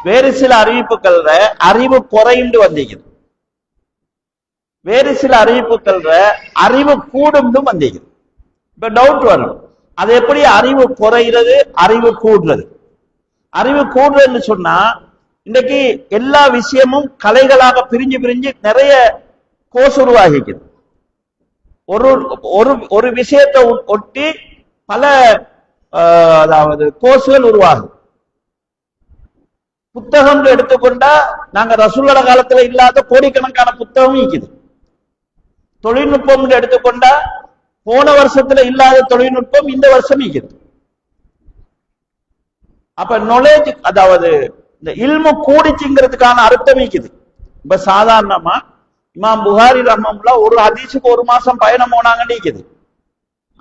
வேறு சில அறிவிப்புகள்ல அறிவு குறைந்து வந்தீங்க, வேறு சில அறிவிப்புகள்ல அறிவு கூடும் வந்தீங்க. இப்ப டவுட் வரும், அது எப்படி அறிவு குறைகிறது அறிவு கூடுறது? அறிவு கூடுறதுன்னு சொன்னா, இன்னைக்கு எல்லா விஷயமும் கலைகளாக பிரிஞ்சு பிரிஞ்சு நிறைய கோர்ஸ் உருவாகிக்குது. ஒரு விஷயத்தை ஒட்டி பல அதாவது கோர்ஸ்கள் உருவாகும். புத்தகம் எடுத்துக்கொண்டா நாங்க ரசூலுல்லாஹ் காலத்துல இல்லாத கோடிக்கணக்கான புத்தகம் இருக்குது. தொழில்நுட்பம் எடுத்துக்கொண்டா போன வருஷத்துல இல்லாத தொழில்நுட்பம் இந்த வருஷம் இருக்குது. அப்ப நாலேஜ், அதாவது இந்த இல்மு கூடிச்சுங்கிறதுக்கான அர்த்தம் இருக்குது. இப்ப சாதாரணமா இமாம் புகாரி ரஹ்மத்துல்லாஹ் ஒரு ஹதீஸுக்கு 1 மாசம் பயணம் போனாங்கன்னு இருக்குது.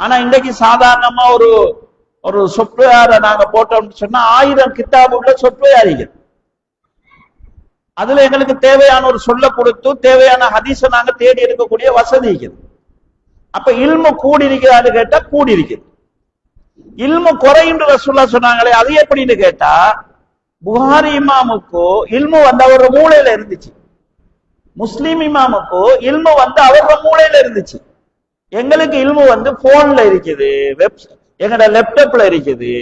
ஆனா இன்னைக்கு சாதாரணமா ஒரு சொப்ட்வேரை நாங்க போட்டோம்னு சொன்னா 1000 கித்தாபு உள்ள சொப்ட்வேர் இருக்குது. அதுல எங்களுக்கு தேவையான ஒரு சொல்ல கொடுத்து தேவையான ஹதீஸை நாங்க தேடி எடுக்கக்கூடிய வசதி இருக்குது. அப்ப இல்மு கூடி இருக்கிறான்னு கேட்டா கூடி இருக்குது. இல்மு குறைன்னு ரசூலுல்லாஹ் சொன்னாங்களே, அது எப்படின்னு கேட்டா, புகாரி இமாமுக்கு இல்மு வந்து அவரோட மூளையில இருந்துச்சு, முஸ்லிம் இமாமுக்கு இல்மு வந்து அவரோட மூளையில இருந்துச்சு. எங்களுக்கு இல்மு வந்து போன்ல இருக்குது, எங்கட லேப்டாப்ல இருக்குது,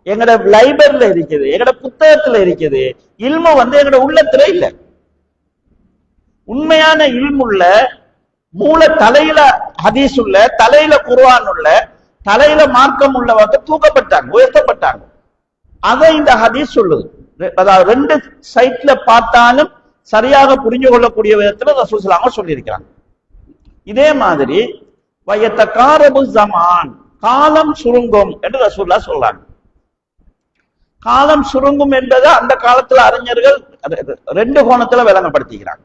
எங்கட லைப்ரரியில இருக்குது, எங்கட புத்தகத்துல இருக்குது. இல்மு வந்து எங்கட உள்ளத்துல இல்ல. உண்மையான இல்முள்ள மூல தலையில ஹதீஸ் உள்ள, தலையில குர்ஆன் உள்ள, தலையில மார்க்கம் உள்ளவங்க தூக்கப்பட்டாங்க, உயர்த்தப்பட்டாங்க. அதை இந்த ஹதீஸ் சொல்லுது. அதாவது 2 சைட்ல பார்த்தாலும் சரியாக புரிஞ்சு கொள்ளக்கூடிய விதத்துல ரசூல் ஸல்லல்லாஹு அலைஹி வஸல்லம் சொல்லியிருக்கிறாங்க. இதே மாதிரி வயத்தகாரபு ஸமான், காலம் சுருங்கும் என்று ரசூலுல்லாஹ் சொல்றாங்க. காலம் சுருங்கும் என்பதை அந்த காலத்துல அறிஞர்கள் 2 கோணத்துல விளங்கப்படுத்திக்கிறாங்க.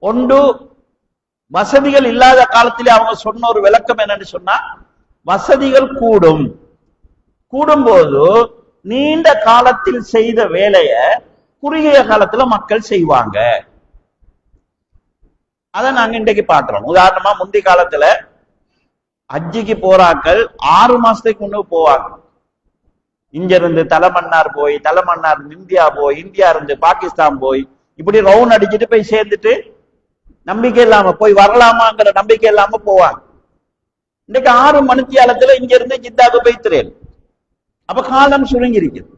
ஒன்று, வசதிகள் இல்லாத காலத்திலே அவங்க சொன்ன ஒரு விளக்கம் என்னன்னு சொன்னா, வசதிகள் கூடும், கூடும்போது நீண்ட காலத்தில் செய்த வேலைய குறுகிய காலத்துல மக்கள் செய்வாங்க. அதை நாங்க இன்றைக்கு பார்க்கிறோம். உதாரணமா முந்தி காலத்துல ஹஜ்ஜிக்கு போறாக்கள் 6 மாசத்துக்கு முன்னு போவாங்க. இங்க இருந்து தலைமன்னார் போய், தலைமன்னார் இந்தியா போய், இந்தியா இருந்து பாகிஸ்தான் போய், இப்படி ரவுண்ட் அடிச்சுட்டு போய் சேர்ந்துட்டு நம்பிக்கை இல்லாம போய் வரலாமாங்கிற நம்பிக்கை இல்லாம போவாங்க. இன்னைக்கு 6 மணித்தியாலத்துல இங்க இருந்து ஜித்தாக்கு போய்த்துறேன். அப்ப காலம் சுருங்கி இருக்குது.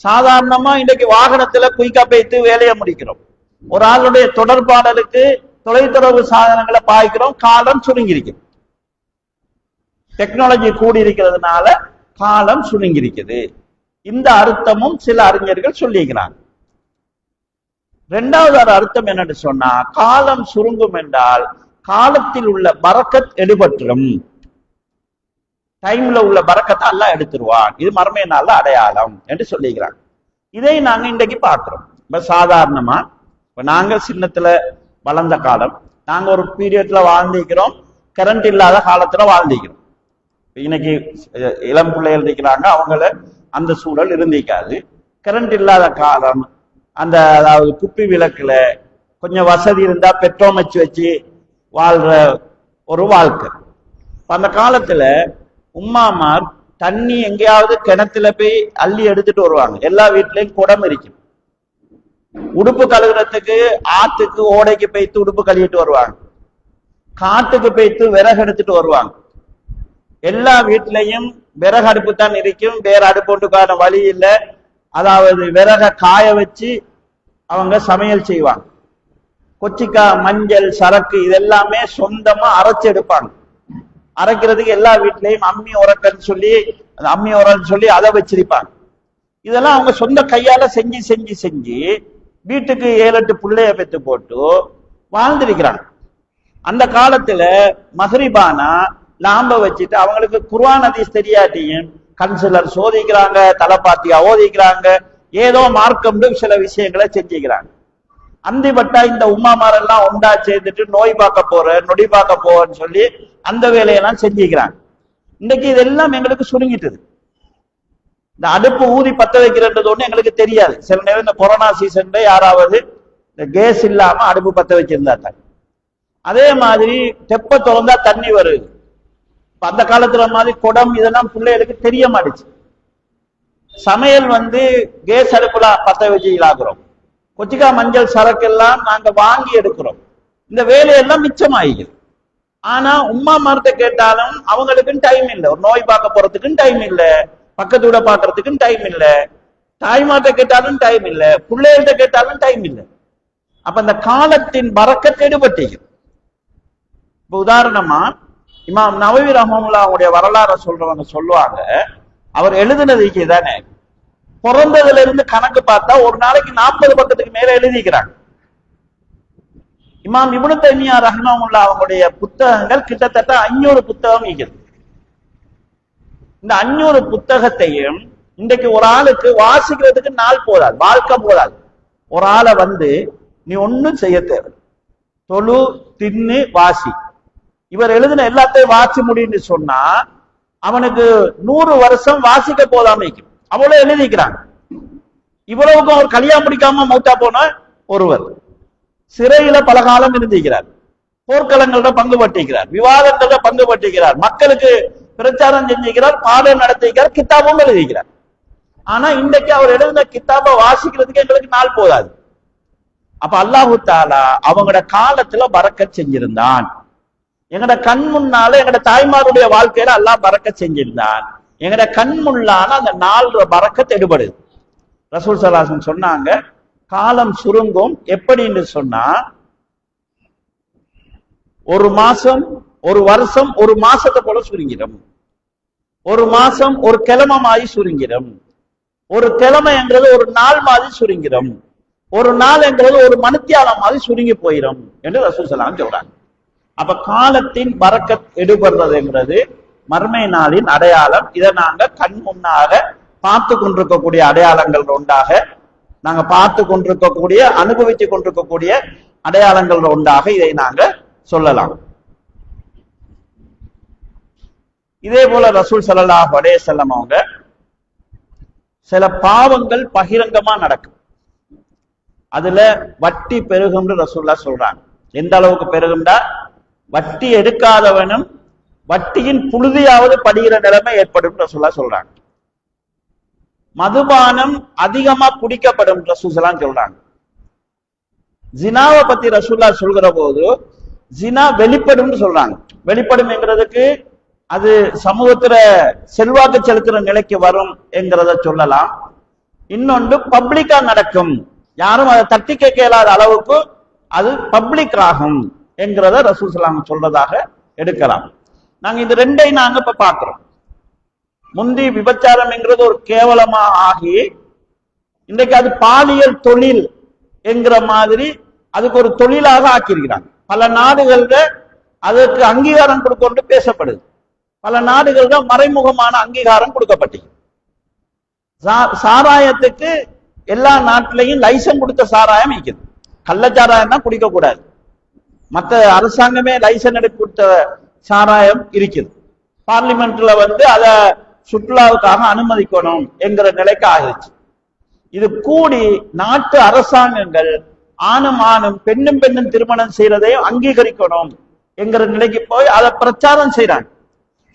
சாதாரணமா இன்னைக்கு வாகனத்துல குயிக்கா போய்த்து வேலையை முடிக்கிறோம். ஒரு ஆளுடைய தொடர்பாடலுக்கு தொலைத்தொடர்பு சாதனங்களை பாய்க்கிறோம், காலம் சுருங்கி இருக்குது. டெக்னாலஜி கூடி இருக்கிறதுனால காலம் சுருங்கி இருக்குது. இந்த அர்த்தமும் சில அறிஞர்கள் சொல்லிக்கிறாங்க. இரண்டாவது ஒரு அர்த்தம் என்னன்னு சொன்னா, காலம் சுருங்கும் என்றால் காலத்தில் உள்ள பரக்கத் எடுபற்றும், டைம்ல உள்ள பரக்கத்தை அல்லாஹ் எடுத்துருவான். இது மறுமை நாள்ல அடையாளம் என்று சொல்லிக்கிறாங்க. இதை நாங்க இன்றைக்கு பார்க்கிறோம். இப்ப சாதாரணமா இப்ப நாங்க சின்னத்துல வளர்ந்த காலம், நாங்க ஒரு பீரியட்ல வாழ்ந்திருக்கிறோம், கரண்ட் இல்லாத காலத்துல வாழ்ந்திருக்கிறோம். இன்னைக்கு இளம் பிள்ளைகள் இருக்கிறாங்க, அவங்கள அந்த சூழல் இருந்திருக்காது. கரண்ட் இல்லாத காலம், அந்த அதாவது குப்பி விளக்குல கொஞ்சம் வசதி இருந்தா பெட்ரோல் வச்சு வாழ்ற ஒரு வாழ்க்கை. அந்த காலத்துல உம்மாமார் தண்ணி எங்கேயாவது கிணத்துல போய் அள்ளி எடுத்துட்டு வருவாங்க. எல்லா வீட்லயும் குடம் இருக்கும். உடுப்பு கழுகுறதுக்கு ஆத்துக்கு ஓடைக்கு போய்த்து உடுப்பு கழுவிட்டு வருவாங்க. காட்டுக்கு போய்த்து விறகு எடுத்துட்டு வருவாங்க. எல்லா வீட்லயும் விறகு அடுப்பு தான் இருக்கும், வேற அடுப்புக்கான வழி இல்லை. அதாவது விறக காய வச்சு அவங்க சமையல் செய்வாங்க. கொச்சிக்காய், மஞ்சள், சரக்கு இதெல்லாமே சொந்தமா அரைச்சு எடுப்பாங்க. அரைக்கிறதுக்கு எல்லா வீட்லயும் அம்மி உரக்கன்னு சொல்லி அம்மி உரன்னு சொல்லி அதை வச்சிருப்பாங்க. இதெல்லாம் அவங்க சொந்த கையால செஞ்சு செஞ்சு செஞ்சு வீட்டுக்கு 7-8 பிள்ளைய பெற்று போட்டு வாழ்ந்திருக்கிறாங்க. அந்த காலத்துல மகரிபானா லாம்ப வச்சுட்டு அவங்களுக்கு குர்ஆன் ஹதீஸ் தெரியாட்டியும் கன்சிலர் சோதிக்கிறாங்க, தலைப்பாத்தியா ஓதிக்கிறாங்க, ஏதோ மார்க்கம்னு சில விஷயங்களை செஞ்சுக்கிறாங்க. அந்திபட்டா இந்த உம்மாமாரெல்லாம் ஒண்டா சேர்ந்துட்டு நோய் பார்க்க போறேன், நொடி பார்க்க போறேன்னு சொல்லி அந்த வேலையெல்லாம் செஞ்சுக்கிறாங்க. இன்னைக்கு இதெல்லாம் எங்களுக்கு சுருங்கிட்டது. இந்த அடுப்பு ஊதி பத்த வைக்கிறன்றது ஒண்ணு எங்களுக்கு தெரியாது. சில நேரம் இந்த கொரோனா சீசன்ல யாராவது இந்த கேஸ் இல்லாம அடுப்பு பத்த வச்சிருந்தா தான். அதே மாதிரி தெப்ப திறந்தா தண்ணி வருது. அந்த காலத்துல மாதிரி குடம் இதெல்லாம் பிள்ளைகளுக்கு தெரிய மாட்டுச்சு. சமையல் கேஸ் அடுப்புல பத்த வச்சு இலாக்குறோம். கொச்சிக்கா, மஞ்சள், சரக்கு எல்லாம் நாங்க வாங்கி எடுக்கிறோம். இந்த வேலையெல்லாம் மிச்சமாயிக்குது. ஆனா உம்மா மரத்தை கேட்டாலும் அவங்களுக்கும் டைம் இல்லை. ஒரு நோய் பார்க்க போறதுக்கும் டைம் இல்லை, பக்கத்து வீட பாக்குறதுக்கும் டைம் இல்லை, தாய்மார்ட்ட கேட்டாலும் டைம் இல்லை, பிள்ளைகள்கிட்ட கேட்டாலும் டைம் இல்லை. அப்ப அந்த காலத்தின் பரக்கத் எடுபட்டிக்குது. இப்ப உதாரணமா இமாம் நவவி ரஹ்மத்துல்லாஹி அவங்களுடைய வரலாறு சொல்றவங்க சொல்லுவாங்க, அவர் எழுதினதுக்கு தானே பிறந்ததுல இருந்து கணக்கு பார்த்தா ஒரு நாளைக்கு 40 பக்கத்துக்கு மேல எழுதிக்கிறாங்க. இமாம் இப்னு தைமியா ரஹ்மத்துல்லாஹி அவங்களுடைய புத்தகங்கள் கிட்டத்தட்ட 500 புத்தகம் இருக்குது. இந்த 500 புத்தகத்தையும் இன்றைக்கு ஒரு ஆளுக்கு வாசிக்கிறதுக்கு நாள் போதாது, வாழ்க்கை போதாது. ஒரு ஆளை நீ ஒன்னும் செய்ய தேவை, தொழு, தின்னு, வாசி. இவர் எழுதின எல்லாத்தையும் வாசி முடியும்னு சொன்னா அவனுக்கு 100 வருஷம் வாசிக்க போதாம இருக்கும். அவ்வளவு எழுதிக்கிறாங்க. இவ்வளவுக்கும் அவர் கல்யாணம் முடிக்காம மௌத்தா போன ஒருவர் சிறையில பல காலம் இருந்திருக்கிறார், போர்க்களங்கள்ட பங்கு பட்டிருக்கிறார், விவாதங்கள்ட பங்கு பட்டிருக்கிறார், மக்களுக்கு பிரச்சாரம் செஞ்சிருக்கிறார், பாடம் நடத்திக்கிறார், கித்தாபும் எழுதிக்கிறார். ஆனா இன்றைக்கு அவர் எழுதின கித்தாபை வாசிக்கிறதுக்கு எங்களுக்கு நாள் போதாது. அப்ப அல்லாஹு தாலா அவங்களோட காலத்துல பரக்கத் செஞ்சிருந்தான். எங்கட கண் முன்னால எங்கட தாய்மாருடைய வாழ்க்கையில அல்லாஹ் பரக்கத் செஞ்சிருந்தான். எங்கட கண் முன்னால அந்த 4 பரக்கத் எடுபடுது. ரசூல் ஸல்லல்லாஹு அலைஹி வஸல்லம் சொன்னாங்க, காலம் சுருங்கும் எப்படின்னு சொன்னா, ஒரு மாசம் ஒரு வருஷம் ஒரு மாசத்தை போல சுருங்கிடும், ஒரு மாசம் ஒரு கிழமை மாதிரி சுருங்கிடும், ஒரு கிழமை என்றது ஒரு நாள் மாதிரி சுருங்கிடும், ஒரு நாள் என்றது ஒரு மணித்தியாலம் மாதிரி சுருங்கி போயிடும் என்று ரசூல் ஸல்லல்லாஹு அலைஹி வஸல்லம் சொல்றாங்க. அப்ப காலத்தின் பரக்கத் எடுபடுறதுங்கிறது மர்மை நாளின் அடையாளம். இதை நாங்க கண் முன்னாக பார்த்து கொண்டிருக்கக்கூடிய அடையாளங்கள் ஒன்றாக, நாங்க பார்த்து கொண்டிருக்கக்கூடிய அனுபவித்து கொண்டிருக்கக்கூடிய அடையாளங்கள் ஒன்றாக இதை நாங்க சொல்லலாம். இதே போல ரசூல் ஸல்லல்லாஹு அலைஹி வஸல்லம் அவங்க சில பாவங்கள் பகிரங்கமா நடக்கும். அதுல வட்டி பெருகும்னு ரசூலுல்லாஹ் சொல்றாங்க. எந்த அளவுக்கு பெருகும்டா, வட்டி எடுக்காதவனும் வட்டியின் புழுதியாவது படிகிற நிலைமை ஏற்படும் ரசூலுல்லாஹ் சொல்றாங்க. மதுபானம் அதிகமா குடிக்கப்படும் ரசூலுல்லாஹ் சொல்றாங்க. ஜினாவை பத்தி ரசூலுல்லாஹ் சொல்கிற போது ஜினா வெளிப்படும் சொல்றாங்க. வெளிப்படும் என்கிறதுக்கு அது சமூகத்துல செல்வாக்கு செலுத்துற நிலைக்கு வரும் என்கிறத சொல்லலாம். இன்னொன்று பப்ளிக்கா நடக்கும், யாரும் அதை தட்டி கேட்க இயலாத அளவுக்கு அது பப்ளிக் ஆகும் என்கிறத ரசூல் ஸல்லல்லாஹு சொல்றதாக எடுக்கலாம். நாங்க இந்த ரெண்டை நாங்க இப்ப பார்க்கிறோம். முந்தி விபச்சாரம் என்கிறது ஒரு கேவலமா ஆகி இன்றைக்கு அது பாலியல் தொழில் என்கிற மாதிரி அதுக்கு ஒரு தொழிலாக ஆக்கியிருக்கிறாங்க. பல நாடுகள்ல அதற்கு அங்கீகாரம் கொடுக்க பேசப்படுது. பல நாடுகள்ல மறைமுகமான அங்கீகாரம் கொடுக்கப்பட்டது. சாராயத்துக்கு எல்லா நாட்டிலையும் லைசன்ஸ் கொடுத்த சாராயம் இருக்குது. கள்ளச்சாராயம் தான் குடிக்க கூடாது. மற்ற அரசாங்கமே லைசன்ஸ் எடுத்து கொடுத்த சாராயம் இருக்குது. பார்லிமெண்ட்ல அதை சுற்றுலாவுக்காக அனுமதிக்கணும் என்கிற நிலைக்கு ஆகிடுச்சு. இது கூடி நாட்டு அரசாங்கங்கள் ஆணும் பெண்ணும் திருமணம் செய்யறதையும் அங்கீகரிக்கணும் என்கிற நிலைக்கு போய் அதை பிரச்சாரம் செய்யறாங்க.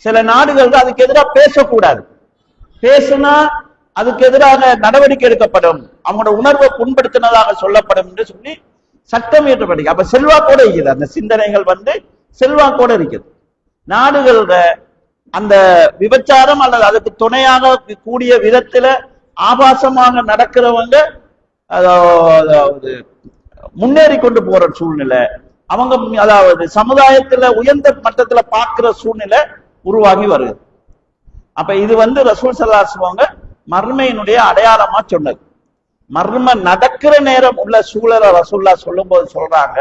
சில நாடுகள் அதுக்கு எதிராக பேசக்கூடாது, பேசுனா அதுக்கு எதிராக நடவடிக்கை எடுக்கப்படும், அவங்களோட உணர்வை புண்படுத்தினதாக சொல்லப்படும் என்று சொல்லி சட்டம் இயற்றப்படு. அப்ப செல்வாக்கோட இருக்குது, அந்த சிந்தனைகள் செல்வாக்கோட இருக்குது. நாடுகள அந்த விபச்சாரம் அல்லது அதுக்கு துணையாக கூடிய விதத்துல ஆபாசமாக நடக்கிறவங்க அதாவது முன்னேறி கொண்டு போற சூழ்நிலை, அவங்க அதாவது சமுதாயத்துல உயர்ந்த மட்டத்துல பார்க்கிற சூழ்நிலை உருவாகி வருது. அப்ப இது ரசூல் ஸல்லல்லாஹு அலைஹி வஸல்லம் மர்மையினுடைய அடையாளமா சொன்னது. மர்ம நடக்கிற நேரம் உள்ள சூழலை ரசூலுல்லாஹ் சொல்லும் போது சொல்றாங்க,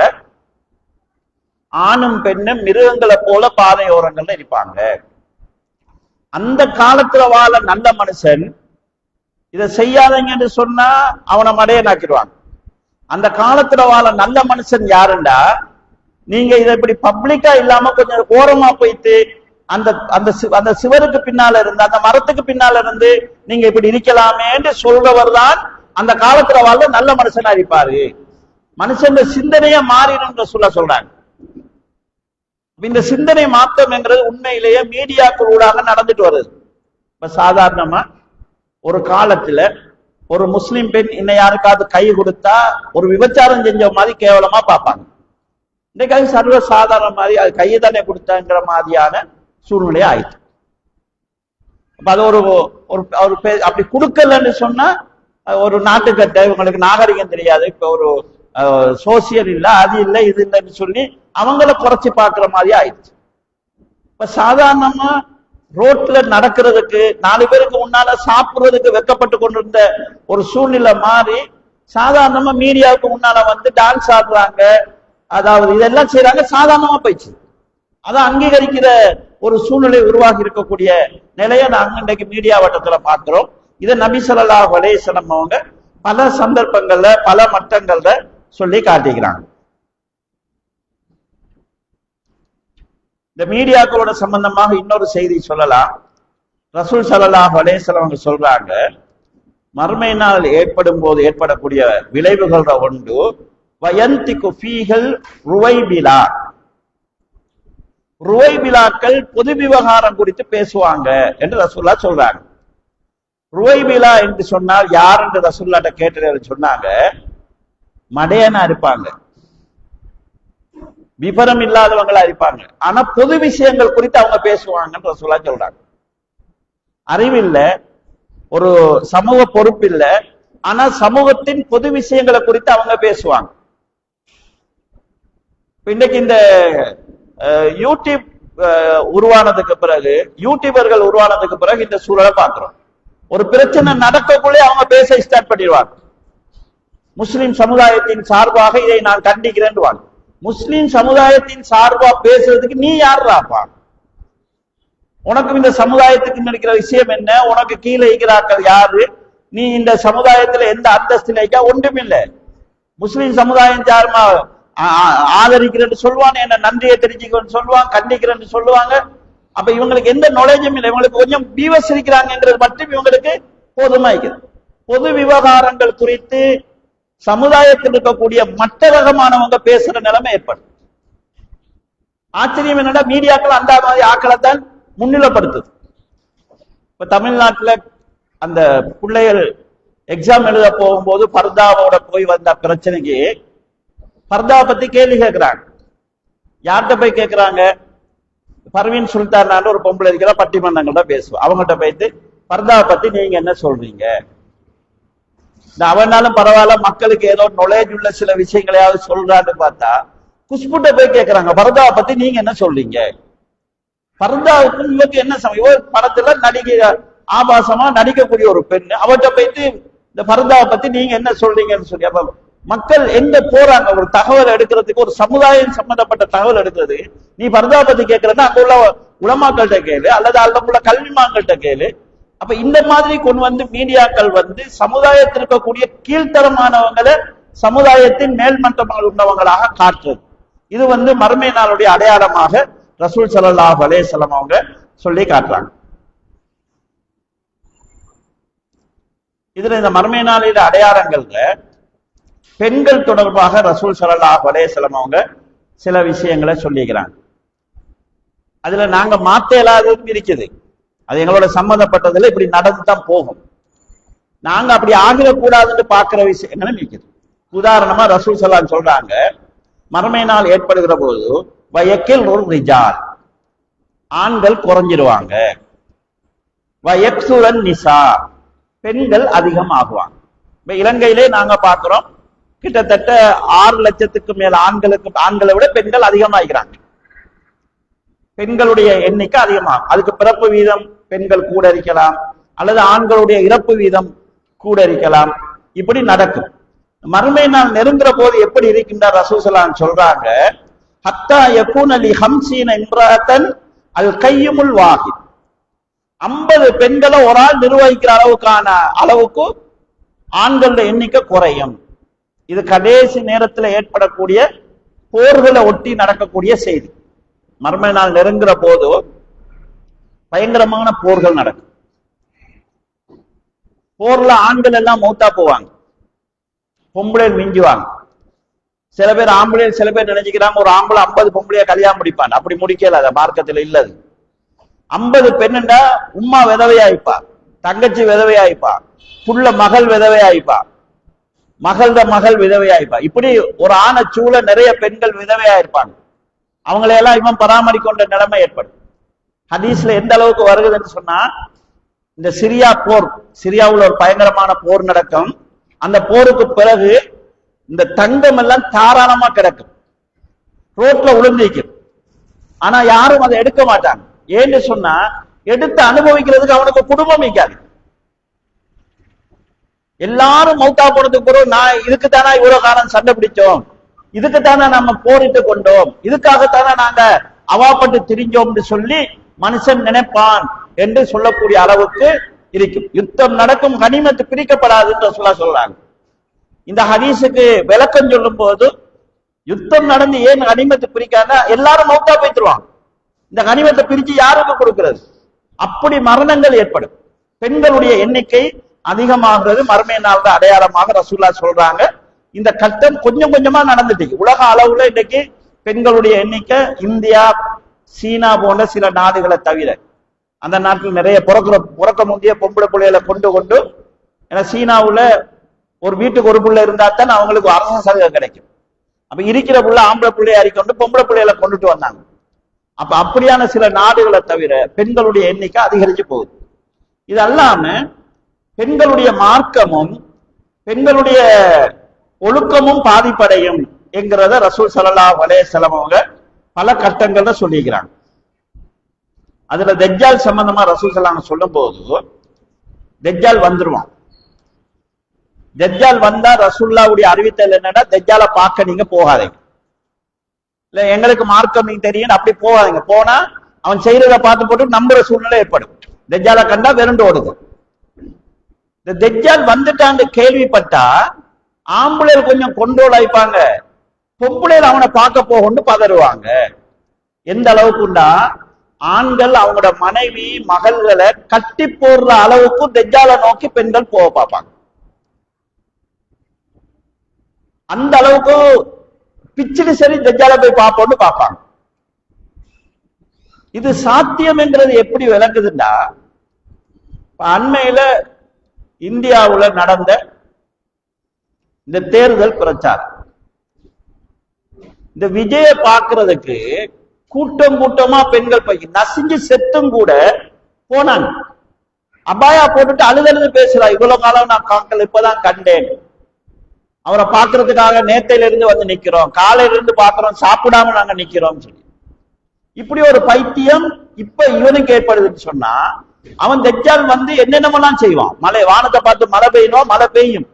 ஆணும் பெண்ணும் மிருகங்களை போல பாதையோரங்கள்ல இருப்பாங்க. அந்த காலத்துல வாழ நல்ல மனுஷன் இதை செய்யாதீங்கன்னு சொன்னா அவனை மடையனாக்கிடுவாங்க. அந்த காலத்துல வாழ நல்ல மனுஷன் யாருண்டா, நீங்க இதை இப்படி பப்ளிக்கா இல்லாம கொஞ்சம் ஓரமா போயிட்டு அந்த அந்த சிவருக்கு பின்னால இருந்து அந்த மரத்துக்கு பின்னால இருந்து நீங்க இப்படி இருக்கலாமேன்னு சொல்றவர் தான் அந்த காலத்துல வாழ்ந்த நல்ல மனுஷனா இருப்பாரு. மனுஷன் சிந்தனைய மாறிடும் சொல்றாங்க. இந்த சிந்தனை மாற்றம் என்கிறது உண்மையிலேயே மீடியாக்கள் ஊடாக நடந்துட்டு வருது. இப்ப சாதாரணமா ஒரு காலத்துல ஒரு முஸ்லிம் பெண் இன்னும் யாருக்காவது கை கொடுத்தா ஒரு விபச்சாரம் செஞ்ச மாதிரி கேவலமா பார்ப்பாங்க. இன்னைக்கு அது சர்வ சாதாரண மாதிரி அது கையை தானே கொடுத்தாங்கிற மாதிரியான சூழ்நிலையா ஆயிடுச்சு. அப்ப அது ஒரு அப்படி கொடுக்கலன்னு சொன்னா ஒரு நாட்டுக்கட்ட இவங்களுக்கு நாகரிகம் தெரியாது, இப்ப ஒரு சோசியல் இல்ல அது இல்லை இது இல்லைன்னு சொல்லி அவங்கள குறைச்சி பார்க்கிற மாதிரி ஆயிடுச்சு. இப்ப சாதாரணமா ரோட்ல நடக்கிறதுக்கு 4 பேருக்கு முன்னால சாப்பிடுறதுக்கு வெக்கப்பட்டு கொண்டிருந்த ஒரு சூழ்நிலை மாறி சாதாரணமா மீடியாவுக்கு முன்னால டான்ஸ் ஆடுறாங்க, அதாவது இதெல்லாம் செய்யறாங்க, சாதாரணமா போயிடுச்சு. அதை அங்கீகரிக்கிற ஒரு சூழ்நிலை உருவாகி இருக்கக்கூடிய நிலையை நாங்க இன்றைக்கு மீடியா வட்டத்துல பார்க்கிறோம். இதை நபி ஸல்லல்லாஹு அலைஹி வஸல்லம் அவங்க பல சந்தர்ப்பங்கள்ல பல மட்டங்கள்ல சொல்லி காட்டிக்கிறாங்க. இந்த மீடியாக்களோட சம்பந்தமாக இன்னொரு செய்தி சொல்லலாம். ரசூல் ஸல்லல்லாஹு அலைஹி வஸல்லம் அவங்க சொல்றாங்க, மறுமை நாள் ஏற்படும் போது ஏற்படக்கூடிய விளைவுகள் ஒன்று வயந்திகு ஃபீஹல் ருவைபிலா, ருவைபிலாக்கள் பொது விவகாரம் குறித்து பேசுவாங்க என்று ரசூலுல்லாஹ் சொல்றாங்க. ருவைபிலா என்று சொன்னால் யார் என்று ரசூலுல்லாஹ்ட்ட கேட்டு சொன்னாங்க, மடையனா இருப்பாங்க, விபரம் இல்லாதவங்களா இருப்பாங்க, ஆனா பொது விஷயங்கள் குறித்து அவங்க பேசுவாங்கன்னு ரசூலுல்லாஹ் சொல்றாங்க. அறிவில்ல, ஒரு சமூக பொறுப்பு இல்ல, ஆனா சமூகத்தின் பொது விஷயங்களை குறித்து அவங்க பேசுவாங்க. இன்னைக்கு இந்த யூடியூப் உருவானதுக்கு பிறகு, யூடியூபர்கள் உருவானதுக்கு பிறகு இந்த சூழலை பார்க்கிறோம். ஒரு பிரச்சனை நடக்கக்குள்ளே அவங்க பேச ஸ்டார்ட் பண்ணிடுவாங்க. முஸ்லிம் சமுதாயத்தின் சார்பாக இதை நான் கண்டிக்கிறேன். முஸ்லிம் சமுதாயத்தின் சார்பா பேசுறதுக்கு நீ யாருப்பா? உனக்கு இந்த சமுதாயத்துக்கு இருக்கிற விஷயம் என்ன? உனக்கு கீழே இருக்கிறார்கள் யாரு? நீ இந்த சமுதாயத்துல எந்த அந்தஸ்தில் இருக்கா? ஒன்றுமில்லை. முஸ்லிம் சமுதாயம் சார்பா ஆதரிக்கிறேன்னு சொல்லுவாங்க, என்ன நன்றியை தெரிஞ்சுக்கன்னு சொல்லுவாங்க, கண்டிக்கிறேன்னு சொல்லுவாங்க. அப்ப இவங்களுக்கு எந்த நாலேஜும் இல்லை, இவங்களுக்கு கொஞ்சம் விவசரிக்கிறாங்கிறது மட்டும் இவங்களுக்கு போதுமா இருக்குது. பொது விவகாரங்கள் குறித்து சமுதாயத்தில் இருக்கக்கூடிய மற்ற ரகமானவங்க பேசுற நிலைமை ஏற்படும். ஆச்சரியம் என்னன்னா, மீடியாக்கள் அந்த மாதிரி ஆக்களைத்தான் முன்னிலைப்படுத்துது. இப்ப தமிழ்நாட்டுல அந்த பிள்ளைகள் எக்ஸாம் எழுத போகும்போது பர்தாவோட போய் வந்த பிரச்சனைக்கு பர்தாவை பத்தி கேள்வி கேட்கிறாங்க. யார்கிட்ட போய் கேட்கிறாங்க? பர்வீன் சுல்தான் ஒரு பொம்பளை இருக்கிற பட்டிமன்றங்கள்ட்ட பேசுவோம். அவங்ககிட்ட போயிட்டு பர்தாவை பத்தி நீங்க என்ன சொல்றீங்க? அவனாலும் பரவாயில்ல, மக்களுக்கு ஏதோ நாலேஜ் உள்ள சில விஷயங்களையாவது சொல்றான்னு பார்த்தா குஷ்புட்ட போய் கேட்கிறாங்க, பர்தாவை பத்தி நீங்க என்ன சொல்றீங்க? பர்தாவுக்கும் இவருக்கு என்ன சமயம்? இவர் படத்துல நடிகை ஆபாசமா நடிக்கக்கூடிய ஒரு பெண், அவர்கிட்ட போயிட்டு இந்த பர்தாவை பத்தி நீங்க என்ன சொல்றீங்கன்னு சொல்லி, அப்ப மக்கள் எங்க போறாங்க ஒரு தகவல் எடுக்கிறதுக்கு, ஒரு சமுதாயம் சம்பந்தப்பட்ட தகவல் எடுக்கிறது. நீ பர்தாவை பத்தி கேட்கறதுன்னா அங்க உள்ள உலமாக்கள்கிட்ட கேளு, அல்லது அங்க உள்ள கல்விமான்கள்கிட்ட கேளு. அப்ப இந்த மாதிரி கொண்டு வந்து மீடியாக்கள் வந்து சமுதாயத்தில் இருக்கக்கூடிய கீழ்த்தரமானவங்களை சமுதாயத்தின் மேல்மட்டமாக உள்ளவங்களாக காட்டுறது. இது வந்து மறுமை நாளுடைய அடையாளமாக ரசூல் ஸல்லல்லாஹு அலைஹி வஸல்லம் அவங்க சொல்லி காட்டுறாங்க. இதுல இந்த மறுமை நாளில அடையாளங்கள்ல பெண்கள் தொடர்பாக ரசூல் ஸல்லல்லாஹு அலைஹி வஸல்லம் அவங்க சில விஷயங்களை சொல்லிக்கிறாங்க. அதுல நாங்க மாத்த இயலாததும் இருக்குது, அது எங்களோட சம்பந்தப்பட்டதுல இப்படி நடந்துதான் போகும். நாங்க அப்படி ஆகிடக்கூடாதுன்னு பாக்குற விஷயங்களும் இருக்குது. உதாரணமா ரசூல் ஸல்லல்லாஹு சொல்றாங்க, மறுமை நாள் ஏற்படுகிற போது வயக்கில் ஒரு ரிஜால், ஆண்கள் குறைஞ்சிருவாங்க, வயக்சுரன் நிசா, பெண்கள் அதிகமாகுவாங்க. இப்ப இலங்கையிலே நாங்க பாக்குறோம், கிட்டத்தட்ட 6 லட்சத்துக்கு மேல ஆண்களை விட பெண்கள் அதிகமாகிறாங்க. பெண்களுடைய எண்ணிக்கை அதிகமாகும். அதுக்கு பிறப்பு வீதம் பெண்கள் கூட இருக்கலாம், அல்லது ஆண்களுடைய இறப்பு வீதம் கூட இருக்கலாம். இப்படி நடக்கும். மறுமை நாள் நெருங்குற போது எப்படி இருக்கின்றார் ரசூல் ஸல்லல்லாஹு அலைஹி வஸல்லம் சொல்றாங்க, ஹத்தா யகூன லி 50 இம்ராஅத்தன் அல் கையுமுல் வாஹித், 50 பெண்களை ஒரு ஆள் நிர்வகிக்கிற அளவுக்கு ஆண்களுடைய எண்ணிக்கை குறையும். இது கடைசி நேரத்தில் ஏற்படக்கூடிய போர்களை ஒட்டி நடக்கக்கூடிய செய்தி. மறுமை நாள் நெருங்குற போது பயங்கரமான போர்கள் நடக்கும். போர்ல ஆண்கள் எல்லாம் மௌத்தா போவாங்க, பொம்பளை மிஞ்சுவாங்க. சில பேர் ஆம்பளை, சில பேர் நினைச்சுக்கிறாங்க ஒரு ஆம்பளை 50 பொம்பளைய கல்யாணம் முடிப்பான். அப்படி முடிக்கல, அது மார்க்கத்தில் இல்லது. 50 பெண்ணுண்டா உம்மா விதவையாயிப்பா, தங்கச்சி விதவையாயிப்பா, புள்ள மகள் விதவையாயிப்பா, மகள்த மகள் விதவையாயிப்பா. இப்படி ஒரு ஆணை சூழ நிறைய பெண்கள் விதவையாயிருப்பாங்க. அவங்களையெல்லாம் இவன் பராமரிக்கின்ற நிலைமை ஏற்படும். ஹதீஸ்ல எந்த அளவுக்கு வருகுதுன்னு சொன்னா, இந்த சிரியா போர், சிரியாவுல ஒரு பயங்கரமான போர் நடக்கும். அந்த போருக்கு பிறகு இந்த தங்கம் எல்லாம் தாராளமா கிடக்கும், ரோட்ல உளுந்திக்கும். ஆனா யாரும் அதை எடுக்க மாட்டாங்க. ஏன்னு சொன்னா, எடுத்து அனுபவிக்கிறதுக்கு அவனுக்கு குடும்பம் இருக்காது. எல்லாரும் மௌத்தா போனதுக்கு பிறகு நான் இதுக்குத்தானா இவ்வளவு காலம் சண்டை பிடிச்சோம், இதுக்குத்தானே நம்ம போரிட்டு கொண்டோம், இதுக்காகத்தானே நாங்க அவாப்பட்டு திரிஞ்சோம்னு சொல்லி மனுஷன் நினைப்பான் என்று சொல்லக்கூடிய அளவுக்கு இருக்கும். யுத்தம் நடக்கும், கனிமத்து பிரிக்கப்படாதுன்னு சொல்றாங்க. இந்த ஹதீஸுக்கு விளக்கம் சொல்லும் போது, யுத்தம் நடந்து ஏன் கனிமத்து பிரிக்காத, எல்லாரும் மௌத்தா போய்த்துருவாங்க, இந்த கனிமத்தை பிரிச்சு யாருக்கு கொடுக்கிறது? அப்படி மரணங்கள் ஏற்படும். பெண்களுடைய எண்ணிக்கை அதிகமாகிறது மறுமை நாள் அடையாளமாக ரசூலுல்லாஹ் சொல்றாங்க. இந்த கட்டம் கொஞ்சம் கொஞ்சமா நடந்துட்டு உலக அளவுல இன்னைக்கு பெண்களுடைய எண்ணிக்கை இந்தியா, சீனா போன்ற சில நாடுகளை தவிர, அந்த நாட்டில் நிறைய பிறக்க முந்தைய பொம்பளை பிள்ளைகளை கொண்டு ஏன்னா சீனாவுல ஒரு வீட்டுக்கு ஒரு பிள்ளை இருந்தா தான் அவங்களுக்கு அரச சலுகை கிடைக்கும். அப்ப இருக்கிற புள்ள ஆம்பளை பிள்ளையா கொண்டு பொம்பளை பிள்ளைகளை கொண்டுட்டு வந்தாங்க. அப்ப அப்படியான சில நாடுகளை தவிர பெண்களுடைய எண்ணிக்கை அதிகரிச்சு போகுது. இது அல்லாம பெண்களுடைய மார்க்கமும் பெண்களுடைய ஒழுக்கமும் பாதிப்படையும் என்கிறத ரசூல் ஸல்லல்லாஹு அலைஹி வஸல்லம் அவங்க பல கட்டங்கள்ல சொல்லிக்கிறாங்க. அதுல தஜ்ஜால் சம்பந்தமா ரசூல் ஸல்லல்லாஹு அலைஹி வஸல்லம் சொல்லும் போது, தஜ்ஜால் வந்துருவான். தஜ்ஜால் வந்தா ரசூலுல்லாஹ்வுடைய அறிவித்தல் என்னன்னா, தஜ்ஜாலை பார்க்க நீங்க போகாதீங்க, இல்ல எங்களுக்கு மார்க்கம் நீங்க தெரியும் அப்படி போகாதீங்க. போனா அவன் செய்யறத பார்த்து போட்டு நம்புற சூழ்நிலை ஏற்படும். தஜ்ஜாலை கண்டா விரண்டு ஓடுது. இந்த தஜ்ஜால் வந்துட்டான்னு கேள்விப்பட்டா ஆம்பளைகள் கொஞ்சம் கொண்டோல் ஆயிப்பாங்க, பொம்பளைகள் அவனை பார்க்க போகணும்னு பதறுவாங்க. எந்த அளவுக்குண்டா, ஆண்கள் அவங்களோட மனைவி மகள்களை கட்டி போடுற அளவுக்கு தஜ்ஜாலை நோக்கி பெண்கள் போக பார்ப்பாங்க. அந்த அளவுக்கு பிச்சுட்டு சரி தஜ்ஜாலை போய் பார்ப்போம்னு பார்ப்பாங்க. இது சாத்தியம் என்கிறது எப்படி விளங்குதுன்னா, அண்மையில இந்தியாவுல நடந்த இந்த தேர்தல் பிரச்சாரம், இந்த விஜய பார்க்கிறதுக்கு கூட்டம் கூட்டமா பெண்கள் போய் நசிஞ்சு செத்தும் கூட போனாங்க. அபாயா போட்டுட்டு அழுதழுது பேசுறா, இவ்வளவு காலம் நான் காக்கல, இப்பதான் கண்டேன், அவரை பாக்குறதுக்காக நேத்தையில இருந்து வந்து நிக்கிறோம், காலையில இருந்து பாக்குறோம், சாப்பிடாம நாங்க நிக்கிறோம் சொல்லி. இப்படி ஒரு பைத்தியம் இப்ப இவனுக்கு ஏற்படுதுன்னு சொன்னா, அவன் தஜ்ஜால் வந்து என்னென்னமெல்லாம் செய்வான். மழை, வானத்தை பார்த்து மழை பெய்யணும், மழை பெய்யும்.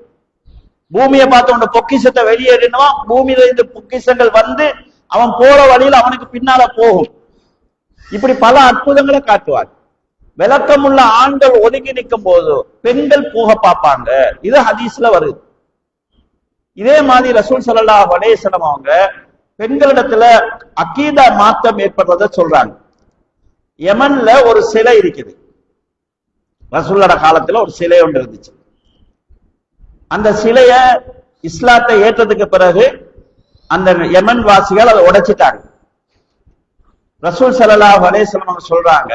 பூமியை பார்த்து உன் பொக்கிஷத்தை வெளியேறினவா, பூமியில இருந்து பொக்கிஷங்கள் வந்து அவன் போற வழியில் அவனுக்கு பின்னால போகும். இப்படி பல அற்புதங்களை காட்டுவார். விளக்கமுள்ள ஆண்கள் ஒதுங்கி நிற்கும் போது பெண்கள் போக பார்ப்பாங்க. இது ஹதீஸ்ல வருது. இதே மாதிரி ரசூல் ஸல்லல்லாஹு அலைஹி வஸல்லம் அவங்க பெண்களிடத்துல அகீதா மாற்றம் ஏற்படுறத சொல்றாங்க. யமன்ல ஒரு சிலை இருக்குது. ரசூலோட காலத்துல ஒரு சிலை ஒன்று இருந்துச்சு. அந்த சிலைய இஸ்லாத்தை ஏற்றதுக்கு பிறகு அந்த யமன் வாசிகள் அதை உடைச்சிட்டாங்க. ரசூல் ஸல்லல்லாஹு அலைஹி வஸல்லம் சொல்றாங்க,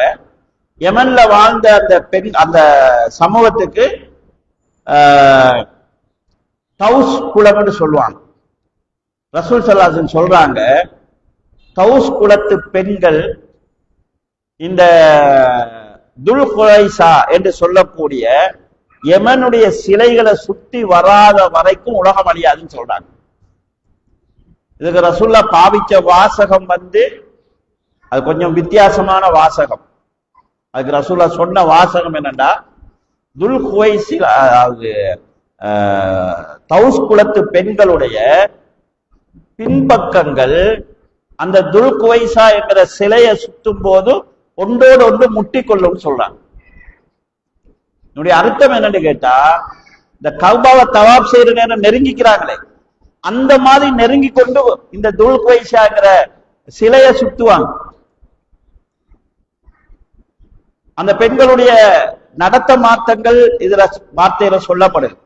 யமன்ல வாழ்ந்த அந்த பெண், அந்த சமூகத்துக்கு தௌஸ் குலம்னு சொல்லுவாங்க. ரசூல் ஸல்லல்லாஹு அலைஹி வஸல்லம் சொல்றாங்க, தௌஸ் குலத்து பெண்கள் இந்த துல் குலைசா என்று சொல்லக்கூடிய யமனுடைய சிலைகளை சுத்தி வராத வரைக்கும் உலகம் அழியாதுன்னு சொல்றாங்க. இதுக்கு ரசூல்லா பாவிச்ச வாசகம் வந்து அது கொஞ்சம் வித்தியாசமான வாசகம். அதுக்கு ரசூல்லா சொன்ன வாசகம் என்னன்னா, துல் குவைசி, அதாவது தௌஸ் குலத்து பெண்களுடைய பின்பக்கங்கள் அந்த துல் குவைசா என்கிற சிலையை சுத்தும் போது ஒன்றோடு ஒன்று முட்டிக்கொள்ளும் சொல்றாங்க. என்னுடைய அர்த்தம் என்னன்னு கேட்டா, இந்த கௌபாவை தவாப் செய்யற நேரம் நெருங்கிக்கிறாங்களே, அந்த மாதிரி நெருங்கி கொண்டு இந்த துல் குவைசாங்கிற சிலையை சுத்துவாங்க. அந்த பெண்களுடைய நடத்த மாற்றங்கள் இதுல வார்த்தையில சொல்லப்படுது.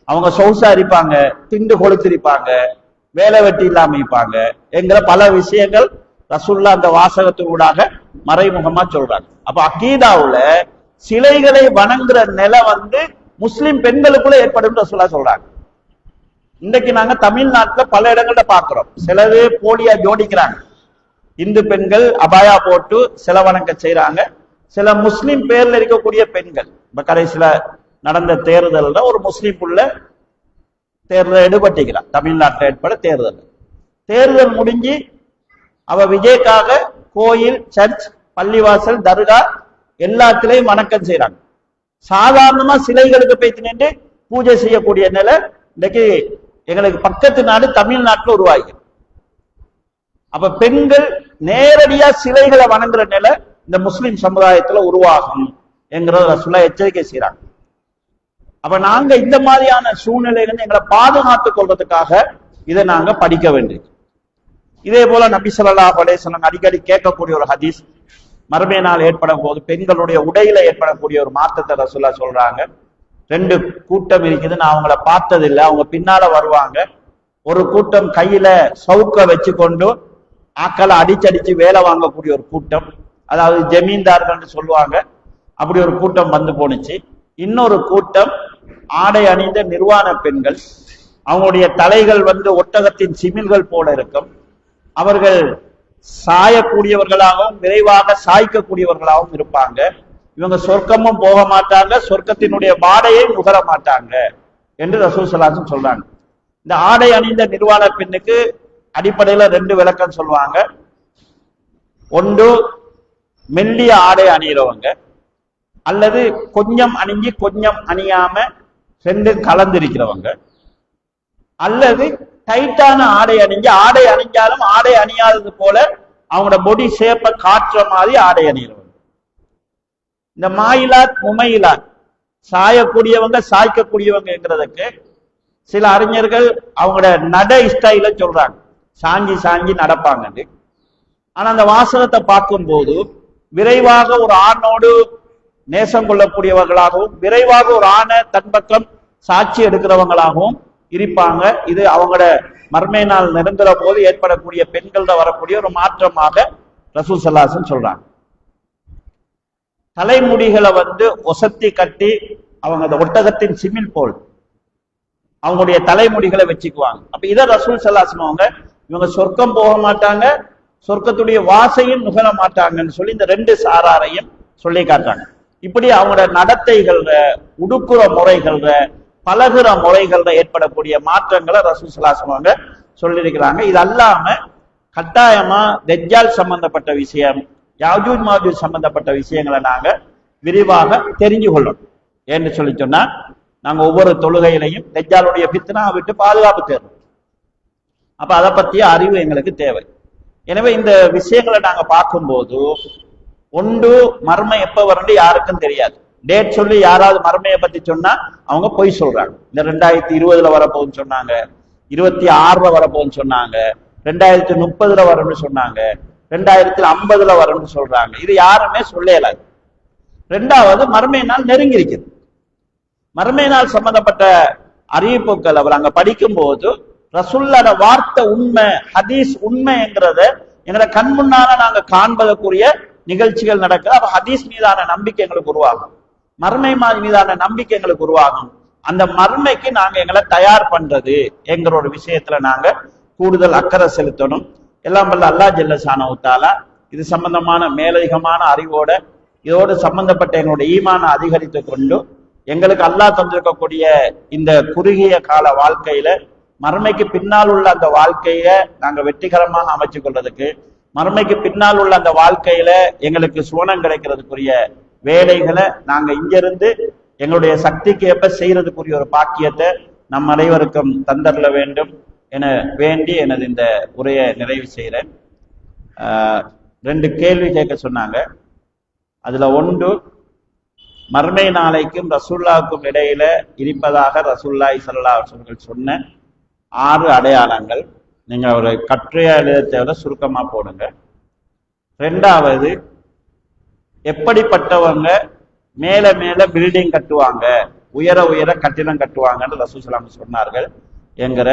அவங்க சொகுசா இருப்பாங்க, திண்டு கொளுத்திருப்பாங்க, வேலை வெட்டி இல்லாம இருப்பாங்க என்கிற பல விஷயங்கள் ரசூல்லா அந்த வாசகத்தினூடாக மறைமுகமா சொல்றாங்க. அப்ப அகீதாவுல சிலைகளை வணங்குற நிலை வந்து முஸ்லிம் பெண்களுக்குள்ள ஏற்படும் ரசூல்லா சொல்றாங்க. இன்றைக்கு நாங்க தமிழ்நாட்டுல பல இடங்கள்ல பாக்குறோம். சிலரு போலியா ஜோடிக்கிறாங்க. இந்து பெண்கள் அபாயா போட்டு சில வணக்கம் செய்யறாங்க. சில முஸ்லிம் பேர்ல இருக்கக்கூடிய பெண்கள், இப்ப கடைசியில நடந்த தேர்தல்ல ஒரு முஸ்லிம் புள்ள தேர்தல் ஈடுபட்டிருக்கிறான். தமிழ்நாட்டில் ஏற்பட தேர்தல் முடிஞ்சு அவ விஜய்க்காக கோயில், சர்ச், பள்ளிவாசல், தர்கா எல்லாத்திலையும் வணக்கம் செய்யறாங்க. சாதாரணமா சிலைகளுக்கு போய் நின்று பூஜை செய்யக்கூடிய நிலை இன்னைக்கு எங்களுக்கு பக்கத்து நாடு தமிழ்நாட்டில் உருவாகி. அப்ப பெண்கள் நேரடியா சிலைகளை வணங்குற நிலை இந்த முஸ்லிம் சமுதாயத்துல உருவாகும் என்கிறத ரசூலுல்லாஹ் எச்சரிக்கை செய்யறாங்க. அப்ப நாங்க இந்த மாதிரியான சூழ்நிலைகள் எங்களை பாதுகாத்துக் கொள்றதுக்காக இதை நாங்க படிக்க வேண்டியது. இதே போல நபி ஸல்லல்லாஹு அலைஹி வஸல்லம் அடிக்கடி கேட்கக்கூடிய ஒரு ஹதீஸ், மறுமை நாள் ஏற்படும் போது பெண்களுடைய உடையில ஏற்படக்கூடிய ஒரு மாற்றத்தை ரசூலுல்லாஹ் சொல்றாங்க. 2 கூட்டம் இருக்குது, நான் அவங்கள பார்த்ததில்லை, அவங்க பின்னால வருவாங்க. ஒரு கூட்டம் கையில சவுக்க வச்சு கொண்டு ஆக்களை அடிச்சடிச்சு வேலை வாங்கக்கூடிய ஒரு கூட்டம், அதாவது ஜமீன்தார்கள் சொல்லுவாங்க, அப்படி ஒரு கூட்டம் வந்து போனுச்சு. இன்னொரு கூட்டம் ஆடை அணிந்த நிர்வாண பெண்கள், அவங்களுடைய தலைகள் வந்து ஒட்டகத்தின் சிமில்கள் போல இருக்கும். அவர்கள் சாயக்கூடியவர்களாகவும் விரைவாக சாய்க்கக்கூடியவர்களாகவும் இருப்பாங்க. இவங்க சொர்க்கமும் போக மாட்டாங்க, சொர்க்கத்தினுடைய வாடையை நுகர மாட்டாங்க என்று ரசூல் ஸல்லல்லாஹு அலைஹி வஸல்லம் சொல்றாங்க. இந்த ஆடை அணிந்த நிர்வாண பெண்ணுக்கு அடிப்படையில 2 விளக்கம் சொல்லுவாங்க. ஒன்று மெல்லிய ஆடை அணிகிறவங்க, அல்லது கொஞ்சம் அணிஞ்சு கொஞ்சம் அணியாம 2 கலந்திருக்கிறவங்க, அல்லது டைட்டான ஆடை அணிஞ்சு ஆடை அணிஞ்சாலும் ஆடை அணியாதது போல அவங்களோட பொடி ஷேப்பை காட்டுற மாதிரி ஆடை அணிகிறவங்க. இந்த மாயிலாத் முமையிலாத், சாயக்கூடியவங்க சாய்க்கக்கூடியவங்கிறதுக்கு சில அறிஞர்கள் அவங்களோட நட ஸ்டைல சொல்றாங்க, சாஞ்சி சாஞ்சி நடப்பாங்க. ஆனா அந்த வாசகத்தை பார்க்கும்போது விரைவாக ஒரு ஆணோடு நேசம் கொள்ளக்கூடியவர்களாகவும் விரைவாக ஒரு ஆணை தன் பக்கம் சாட்சி எடுக்கிறவங்களாகவும் இருப்பாங்க. இது அவங்களோட மர்மை நாள் நெருங்குற போது ஏற்படக்கூடிய பெண்கள வரக்கூடிய ஒரு மாற்றமாக ரசூல் ஸல்லல்லாஹு அலைஹி வஸல்லம் சொல்றாங்க. தலைமுடிகளை வந்து ஒசத்தி கட்டி அவங்க அந்த ஒட்டகத்தின் சிமில் போல் அவங்களுடைய தலைமுடிகளை வச்சுக்குவாங்க. அப்ப இதை ரசூல் ஸல்லல்லாஹு அலைஹி வஸல்லம் இவங்க சொர்க்கம் போக மாட்டாங்க, சொர்க்கத்துடைய வாசையும் நுகர மாட்டாங்கன்னு சொல்லி இந்த ரெண்டு சாராரையும் சொல்லி காட்டுறாங்க. இப்படி அவங்களோட நடத்தைகள்ல, உடுக்குற முறைகள்ல, பழகுற முறைகள்ல ஏற்படக்கூடிய மாற்றங்களை ரசூல் ஸல்லல்லாஹு அலைஹி வஸல்லம் சொல்லியிருக்கிறாங்க. இது அல்லாம கட்டாயமா தஜ்ஜால் சம்பந்தப்பட்ட விஷயம், யாஜூஜ் மாஜூஜ் சம்பந்தப்பட்ட விஷயங்களை நாங்க விரிவாக தெரிஞ்சு கொள்ளணும். ஏன்னு சொல்லி சொன்னா நாங்க ஒவ்வொரு தொழுகையிலையும் தஜ்ஜாலுடைய ஃபித்னா விட்டு பாதுகாப்பு தேர்வோம். அப்ப அதை பற்றிய அறிவு எங்களுக்கு தேவை. எனவே இந்த விஷயங்களை நாங்க பார்க்கும்போது, ஒன்று மர்மை எப்ப வரண்டு யாருக்கும் தெரியாது. டேட் சொல்லி யாராவது மர்மையை பத்தி சொன்னா அவங்க பொய் சொல்றாங்க. இந்த 2020 வரப்போகுதுன்னு சொன்னாங்க, 26 வரப்போகுதுன்னு சொன்னாங்க, 2030 வரும்னு சொன்னாங்க, 2050 வரும்னு சொல்றாங்க. இது யாருமே சொல்லலாது. ரெண்டாவது, மர்மை நாள் நெருங்கி இருக்குது. மர்மை நாள் சம்பந்தப்பட்ட அறிவிப்புகள் அவர் அங்க படிக்கும் போது ரசூலுல்லாஹ்வோட வார்த்தை உண்மை, ஹதீஸ் உண்மைங்கிறத எங்களை கண் முன்னால நாங்க காண்பதற்குரிய நிகழ்ச்சிகள் நடக்குது. அப்ப ஹதீஸ் மீதான நம்பிக்கை எங்களுக்கு உருவாகும், மர்மை மீதான நம்பிக்கை எங்களுக்கு உருவாகும். அந்த மர்மைக்கு நாங்க எங்களை தயார் பண்றது என்கிற ஒரு விஷயத்துல நாங்க கூடுதல் அக்கறை செலுத்தணும். எல்லாம் வல்ல அல்லாஹ் ஜல்ல ஷானஹு தஆலா இது சம்பந்தமான மேலதிகமான அறிவோட இதோடு சம்பந்தப்பட்ட எங்களுடைய ஈமான அதிகரித்து கொண்டு எங்களுக்கு அல்லாஹ் தந்திருக்கக்கூடிய இந்த குறுகிய கால வாழ்க்கையில மர்மைக்கு பின்னால் உள்ள அந்த வாழ்க்கைய நாங்க வெற்றிகரமாக அமைச்சு கொள்றதுக்கு, மர்மைக்கு பின்னால் உள்ள அந்த வாழ்க்கையில எங்களுக்கு சுவனம் கிடைக்கிறதுக்குரிய வேலைகளை நாங்க இங்கிருந்து எங்களுடைய சக்திக்கு ஏற்ப செய்யறதுக்குரிய ஒரு பாக்கியத்தை நம் அனைவருக்கும் தந்தரல வேண்டும் என வேண்டி எனது இந்த உரையை நிறைவு செய்கிறேன். 2 கேள்வி கேட்க சொன்னாங்க. அதுல ஒன்று, மர்மை நாளைக்கும் ரசூலுல்லாஹ்வுக்கும் இடையில இருப்பதாக ரசூலுல்லாஹி ஸல்லல்லாஹு அலைஹி வஸல்லம் சொன்ன 6 அடையாளங்கள். நீங்க ஒரு கட்டுரையா எழுத சுருக்கமா போடுங்க. 2வது, எப்படிப்பட்டவங்க மேல மேல பில்டிங் கட்டுவாங்க, உயர உயர கட்டிடம் கட்டுவாங்கன்னு ரசூல் ஸல்லல்லாஹு அலைஹி வஸல்லம் சொன்னார்கள் என்கிற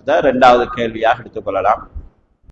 2வது கேள்வியாக எடுத்துக்கொள்ளலாம்.